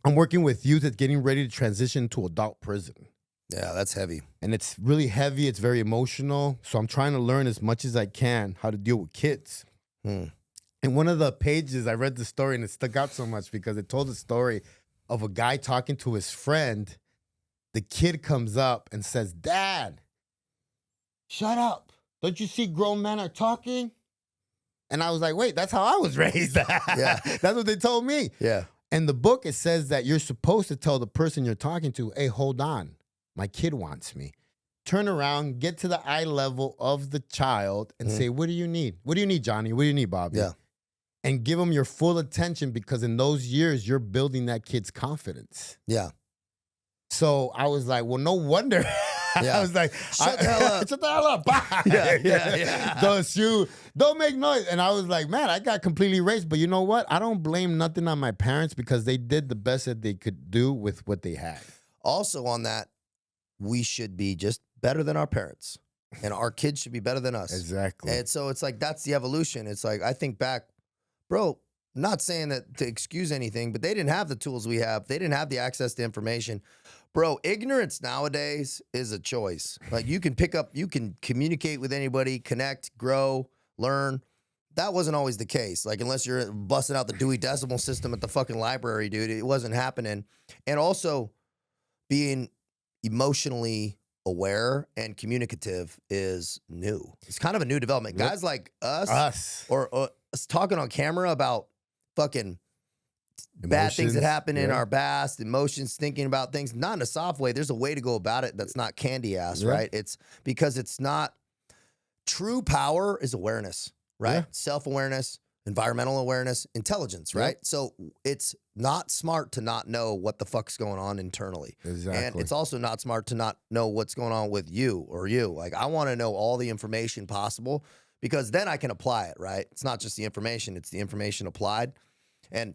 I'm working with youth that's getting ready to transition to adult prison. Yeah, that's heavy. And it's really heavy. It's very emotional. So I'm trying to learn as much as I can how to deal with kids. Hmm. And one of the pages, I read the story and it stuck out so much because it told the story of a guy talking to his friend. The kid comes up and says, "Dad, shut up. Don't you see grown men are talking?" And I was like, wait, that's how I was raised. Yeah. That's what they told me. Yeah. In the book, it says that you're supposed to tell the person you're talking to, hey, hold on. My kid wants me. Turn around, get to the eye level of the child and say, what do you need? What do you need, Johnny? What do you need, Bobby? Yeah. And give them your full attention because in those years, you're building that kid's confidence. Yeah. So I was like, well, no wonder. Yeah. I was like, Shut the hell up. Shut the hell up. Bye. Yeah. Don't make noise. And I was like, man, I got completely raised. But you know what? I don't blame nothing on my parents because they did the best that they could do with what they had. Also on that, we should be just better than our parents. And our kids should be better than us. Exactly. And so it's like, that's the evolution. It's like, I think back, bro, not saying that to excuse anything, but they didn't have the tools we have. They didn't have the access to information. Bro, ignorance nowadays is a choice. Like you can communicate with anybody, connect, grow, learn. That wasn't always the case. Like unless you're busting out the Dewey Decimal System at the fucking library, dude, it wasn't happening. And also being emotionally aware and communicative is new. It's kind of a new development. Yep. Guys like us. Or us talking on camera about fucking bad things that happen in our past, emotions, thinking about things, not in a soft way. There's a way to go about it that's not candy ass, right? It's because it's not true power is awareness, right? Yeah. Self-awareness, environmental awareness, intelligence, right? So it's not smart to not know what the fuck's going on internally. Exactly. And it's also not smart to not know what's going on with you or you. Like I want to know all the information possible because then I can apply it, right? It's not just the information, it's the information applied. And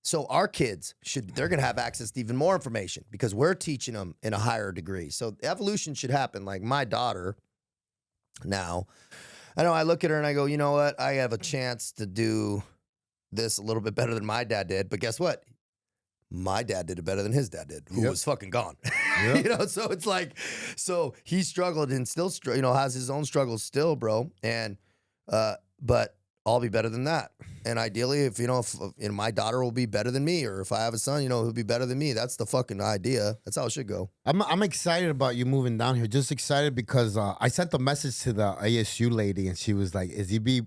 so our kids they're going to have access to even more information because we're teaching them in a higher degree. So evolution should happen. Like my daughter now, I know I look at her and I go, you know what? I have a chance to do this a little bit better than my dad did. But guess what? My dad did it better than his dad did, who was fucking gone. You know, so it's like, so he struggled and still, has his own struggles still, bro. And, but I'll be better than that. And ideally, if my daughter will be better than me, or if I have a son, he'll be better than me. That's the fucking idea. That's how it should go. I'm excited about you moving down here. Just excited because I sent the message to the ASU lady, and she was like,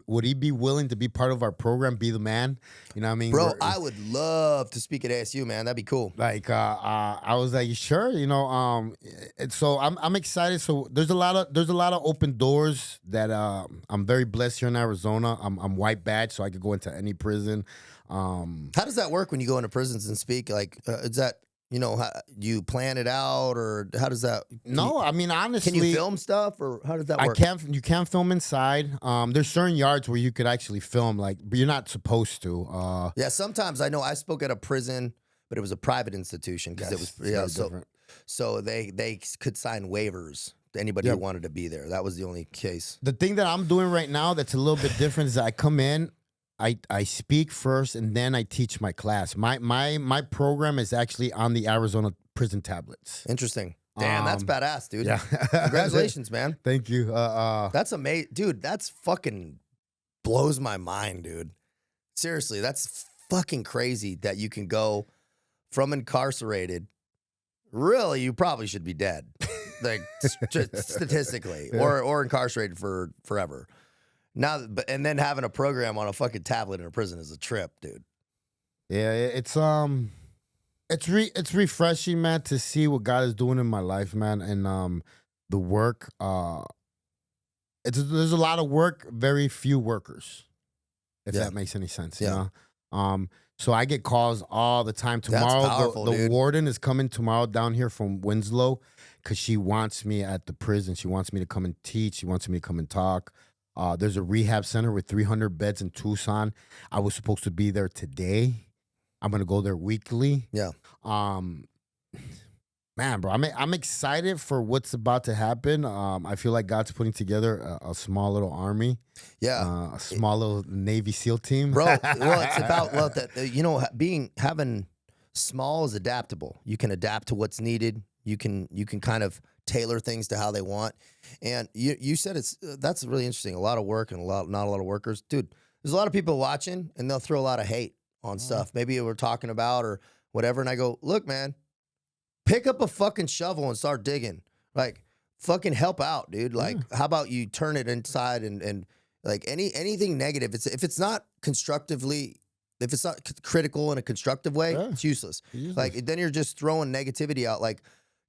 would he be willing to be part of our program, be the man? You know what I mean? Bro, I would love to speak at ASU, man. That'd be cool. Like, I was like, sure, so I'm excited. So there's a lot of open doors that I'm very blessed here in Arizona. I'm white badge, so I could go into any prison. How does that work when you go into prisons and speak? Like, is that, how, you plan it out, or how does that? I mean, honestly, can you film stuff, or how does that work? You can't film inside. There's certain yards where you could actually film, but you're not supposed to. Yeah, sometimes I know I spoke at a prison, but it was a private institution because it was so they could sign waivers to anybody who wanted to be there. That was the only case. The thing that I'm doing right now that's a little bit different is that I come in, I speak first, and then I teach my class. My program is actually on the Arizona prison tablets. Interesting. Damn, that's badass, dude. Yeah. Congratulations, man. Thank you. That's amazing. Dude, that's fucking blows my mind, dude. Seriously, that's fucking crazy that you can go from incarcerated. Really, you probably should be dead. Like statistically, or incarcerated for forever. Now, and then having a program on a fucking tablet in a prison is a trip, dude. Yeah, it's refreshing, man, to see what God is doing in my life, man, and the work. There's a lot of work, very few workers, if that makes any sense. Yeah. You know? So I get calls all the time. Tomorrow, That's powerful, the warden is coming tomorrow down here from Winslow because she wants me at the prison. She wants me to come and teach. She wants me to come and talk. There's a rehab center with 300 beds in Tucson. I was supposed to be there today. I'm gonna go there weekly. Yeah. Man, bro, I'm excited for what's about to happen. I feel like God's putting together a small little army. Yeah. A small little Navy SEAL team. Bro, well, it's about having small is adaptable. You can adapt to what's needed. You can kind of tailor things to how they want. And you said that's really interesting. A lot of work and not a lot of workers. Dude, there's a lot of people watching and they'll throw a lot of hate on stuff. Maybe we're talking about or whatever. And I go, look, man, pick up a fucking shovel and start digging. Like, fucking help out, dude. Like, how about you turn it inside and like anything negative? If it's not critical in a constructive way, it's useless. Like, then you're just throwing negativity out. Like,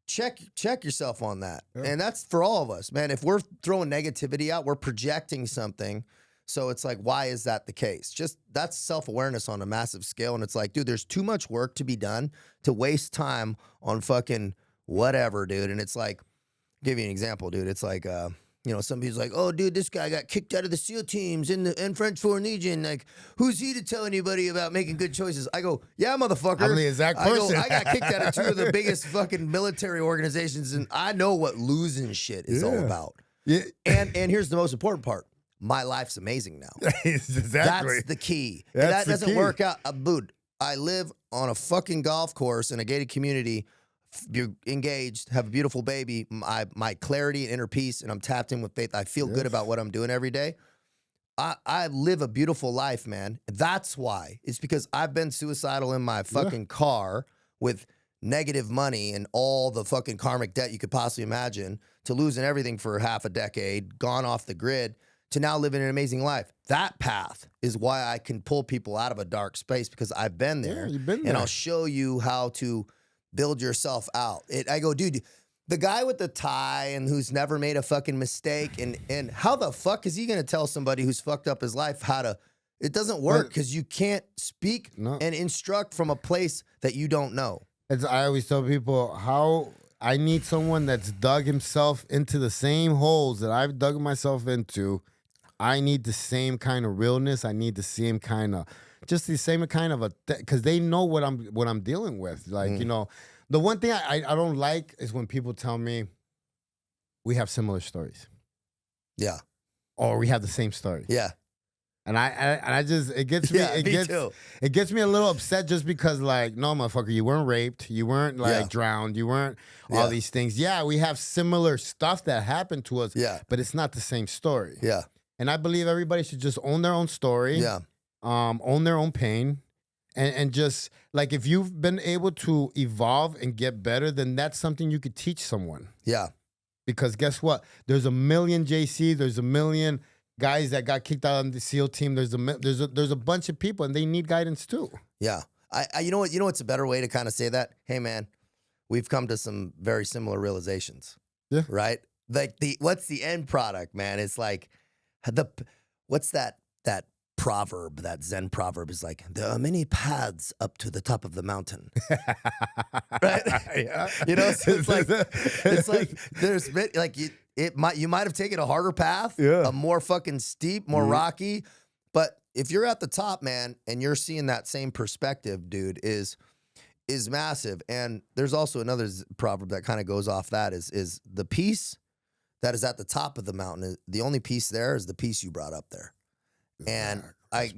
check yourself on that. And that's for all of us, man. If we're throwing negativity out, we're projecting something. So it's like, why is that the case? Just that's self-awareness on a massive scale. And it's like, dude, there's too much work to be done to waste time on fucking whatever, dude. And it's like, I'll give you an example, dude. It's like, somebody's like, oh, dude, this guy got kicked out of the SEAL teams in French Foreign Legion. Like, who's he to tell anybody about making good choices? I go, yeah, motherfucker. I'm the exact person. I got kicked out of 2 of the biggest fucking military organizations, and I know what losing shit is all about. Yeah. And here's the most important part. My life's amazing now. Exactly. That's the key. That doesn't work out. Dude, I live on a fucking golf course in a gated community. You're engaged, have a beautiful baby. My clarity and inner peace, and I'm tapped in with faith. I feel good about what I'm doing every day. I live a beautiful life, man. That's why. It's because I've been suicidal in my fucking car with negative money and all the fucking karmic debt you could possibly imagine, to losing everything for half a decade, gone off the grid, to now living an amazing life. That path is why I can pull people out of a dark space, because I've been there. You've been there. And I'll show you how to build yourself out. I go, dude, the guy with the tie and who's never made a fucking mistake, and how the fuck is he going to tell somebody who's fucked up his life how to, it doesn't work, because you can't speak and instruct from a place that you don't know. I always tell people how I need someone that's dug himself into the same holes that I've dug myself into. I need the same kind of realness. I need the same kind of, just the same kind of because they know what I'm dealing with. Like, the one thing I don't like is when people tell me we have similar stories. Yeah. Or we have the same story. Yeah. And I just, it gets me, it gets me a little upset, just because, like, no, motherfucker, you weren't raped, you weren't drowned, you weren't all these things. Yeah, we have similar stuff that happened to us. Yeah. But it's not the same story. Yeah. And I believe everybody should just own their own story. Yeah. Own their own pain. And just, like, if you've been able to evolve and get better, then that's something you could teach someone. Yeah. Because guess what? There's a million JCs. There's a million guys that got kicked out on the SEAL team. There's a bunch of people, and they need guidance too. Yeah. You know what's a better way to kind of say that? Hey, man, we've come to some very similar realizations. Yeah. Right? Like, what's the end product, man? It's like, what's that proverb, that Zen proverb is like, there are many paths up to the top of the mountain. Right? Yeah. So it's like there's like you might have taken a harder path, a more fucking steep, more rocky, but if you're at the top, man, and you're seeing that same perspective, dude, is massive. And there's also another proverb that kind of goes off that is the peace that is at the top of the mountain, the only peace there is the peace you brought up there. And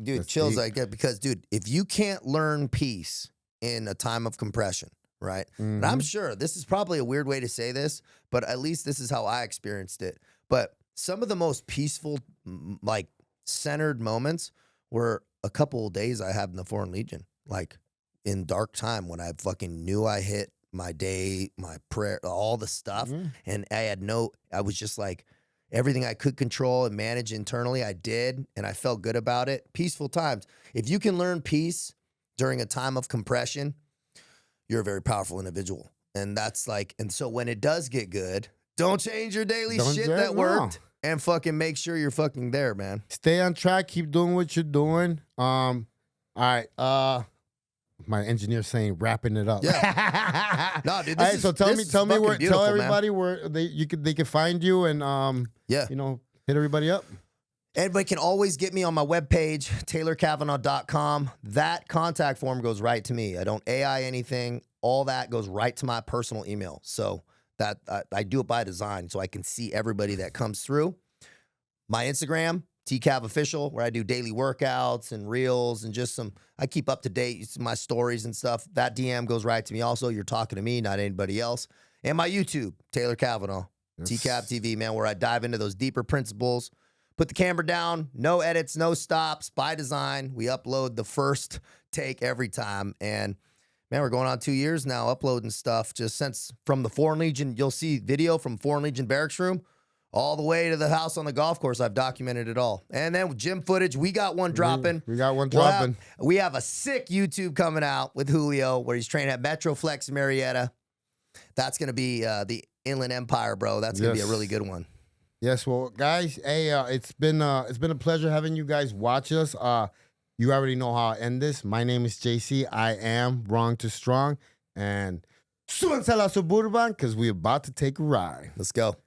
dude, chills I get, because, dude, if you can't learn peace in a time of compression, right? And I'm sure this is probably a weird way to say this, but at least this is how I experienced it. But some of the most peaceful, like, centered moments were a couple of days I had in the Foreign Legion, like in dark time when I fucking knew I hit my day, my prayer, all the stuff. And I was just like, everything I could control and manage internally, I did, and I felt good about it. Peaceful times. If you can learn peace during a time of compression, you're a very powerful individual. And that's like, and so when it does get good, don't change your daily shit that worked, and fucking make sure you're fucking there, man. Stay on track. Keep doing what you're doing. All right. My engineer's saying wrapping it up. Yeah. No, dude. All right, so tell everybody where they can find you, and hit everybody up. Everybody can always get me on my webpage, taylorcavanaugh.com. That contact form goes right to me. I don't AI anything. All that goes right to my personal email. So that I do it by design so I can see everybody that comes through. My Instagram, TCav Official, where I do daily workouts and reels and just I keep up to date my stories and stuff. That DM goes right to me also. You're talking to me, not anybody else. And my YouTube, Taylor Cavanaugh, TCav TV, man, where I dive into those deeper principles. Put the camera down, no edits, no stops, by design. We upload the first take every time. And man, we're going on 2 years now uploading stuff just since from the Foreign Legion. You'll see video from Foreign Legion barracks room all the way to the house on the golf course. I've documented it all. And then with gym footage, we got one dropping. We got one dropping. We have a sick YouTube coming out with Julio where he's training at Metroflex Marietta. That's going to be the Inland Empire, bro. That's going to be a really good one. Yes, well, guys, hey, it's been a pleasure having you guys watch us. You already know how I end this. My name is JC. I am Wrong to Strong, and súbanse a la Suburban because we're about to take a ride. Let's go.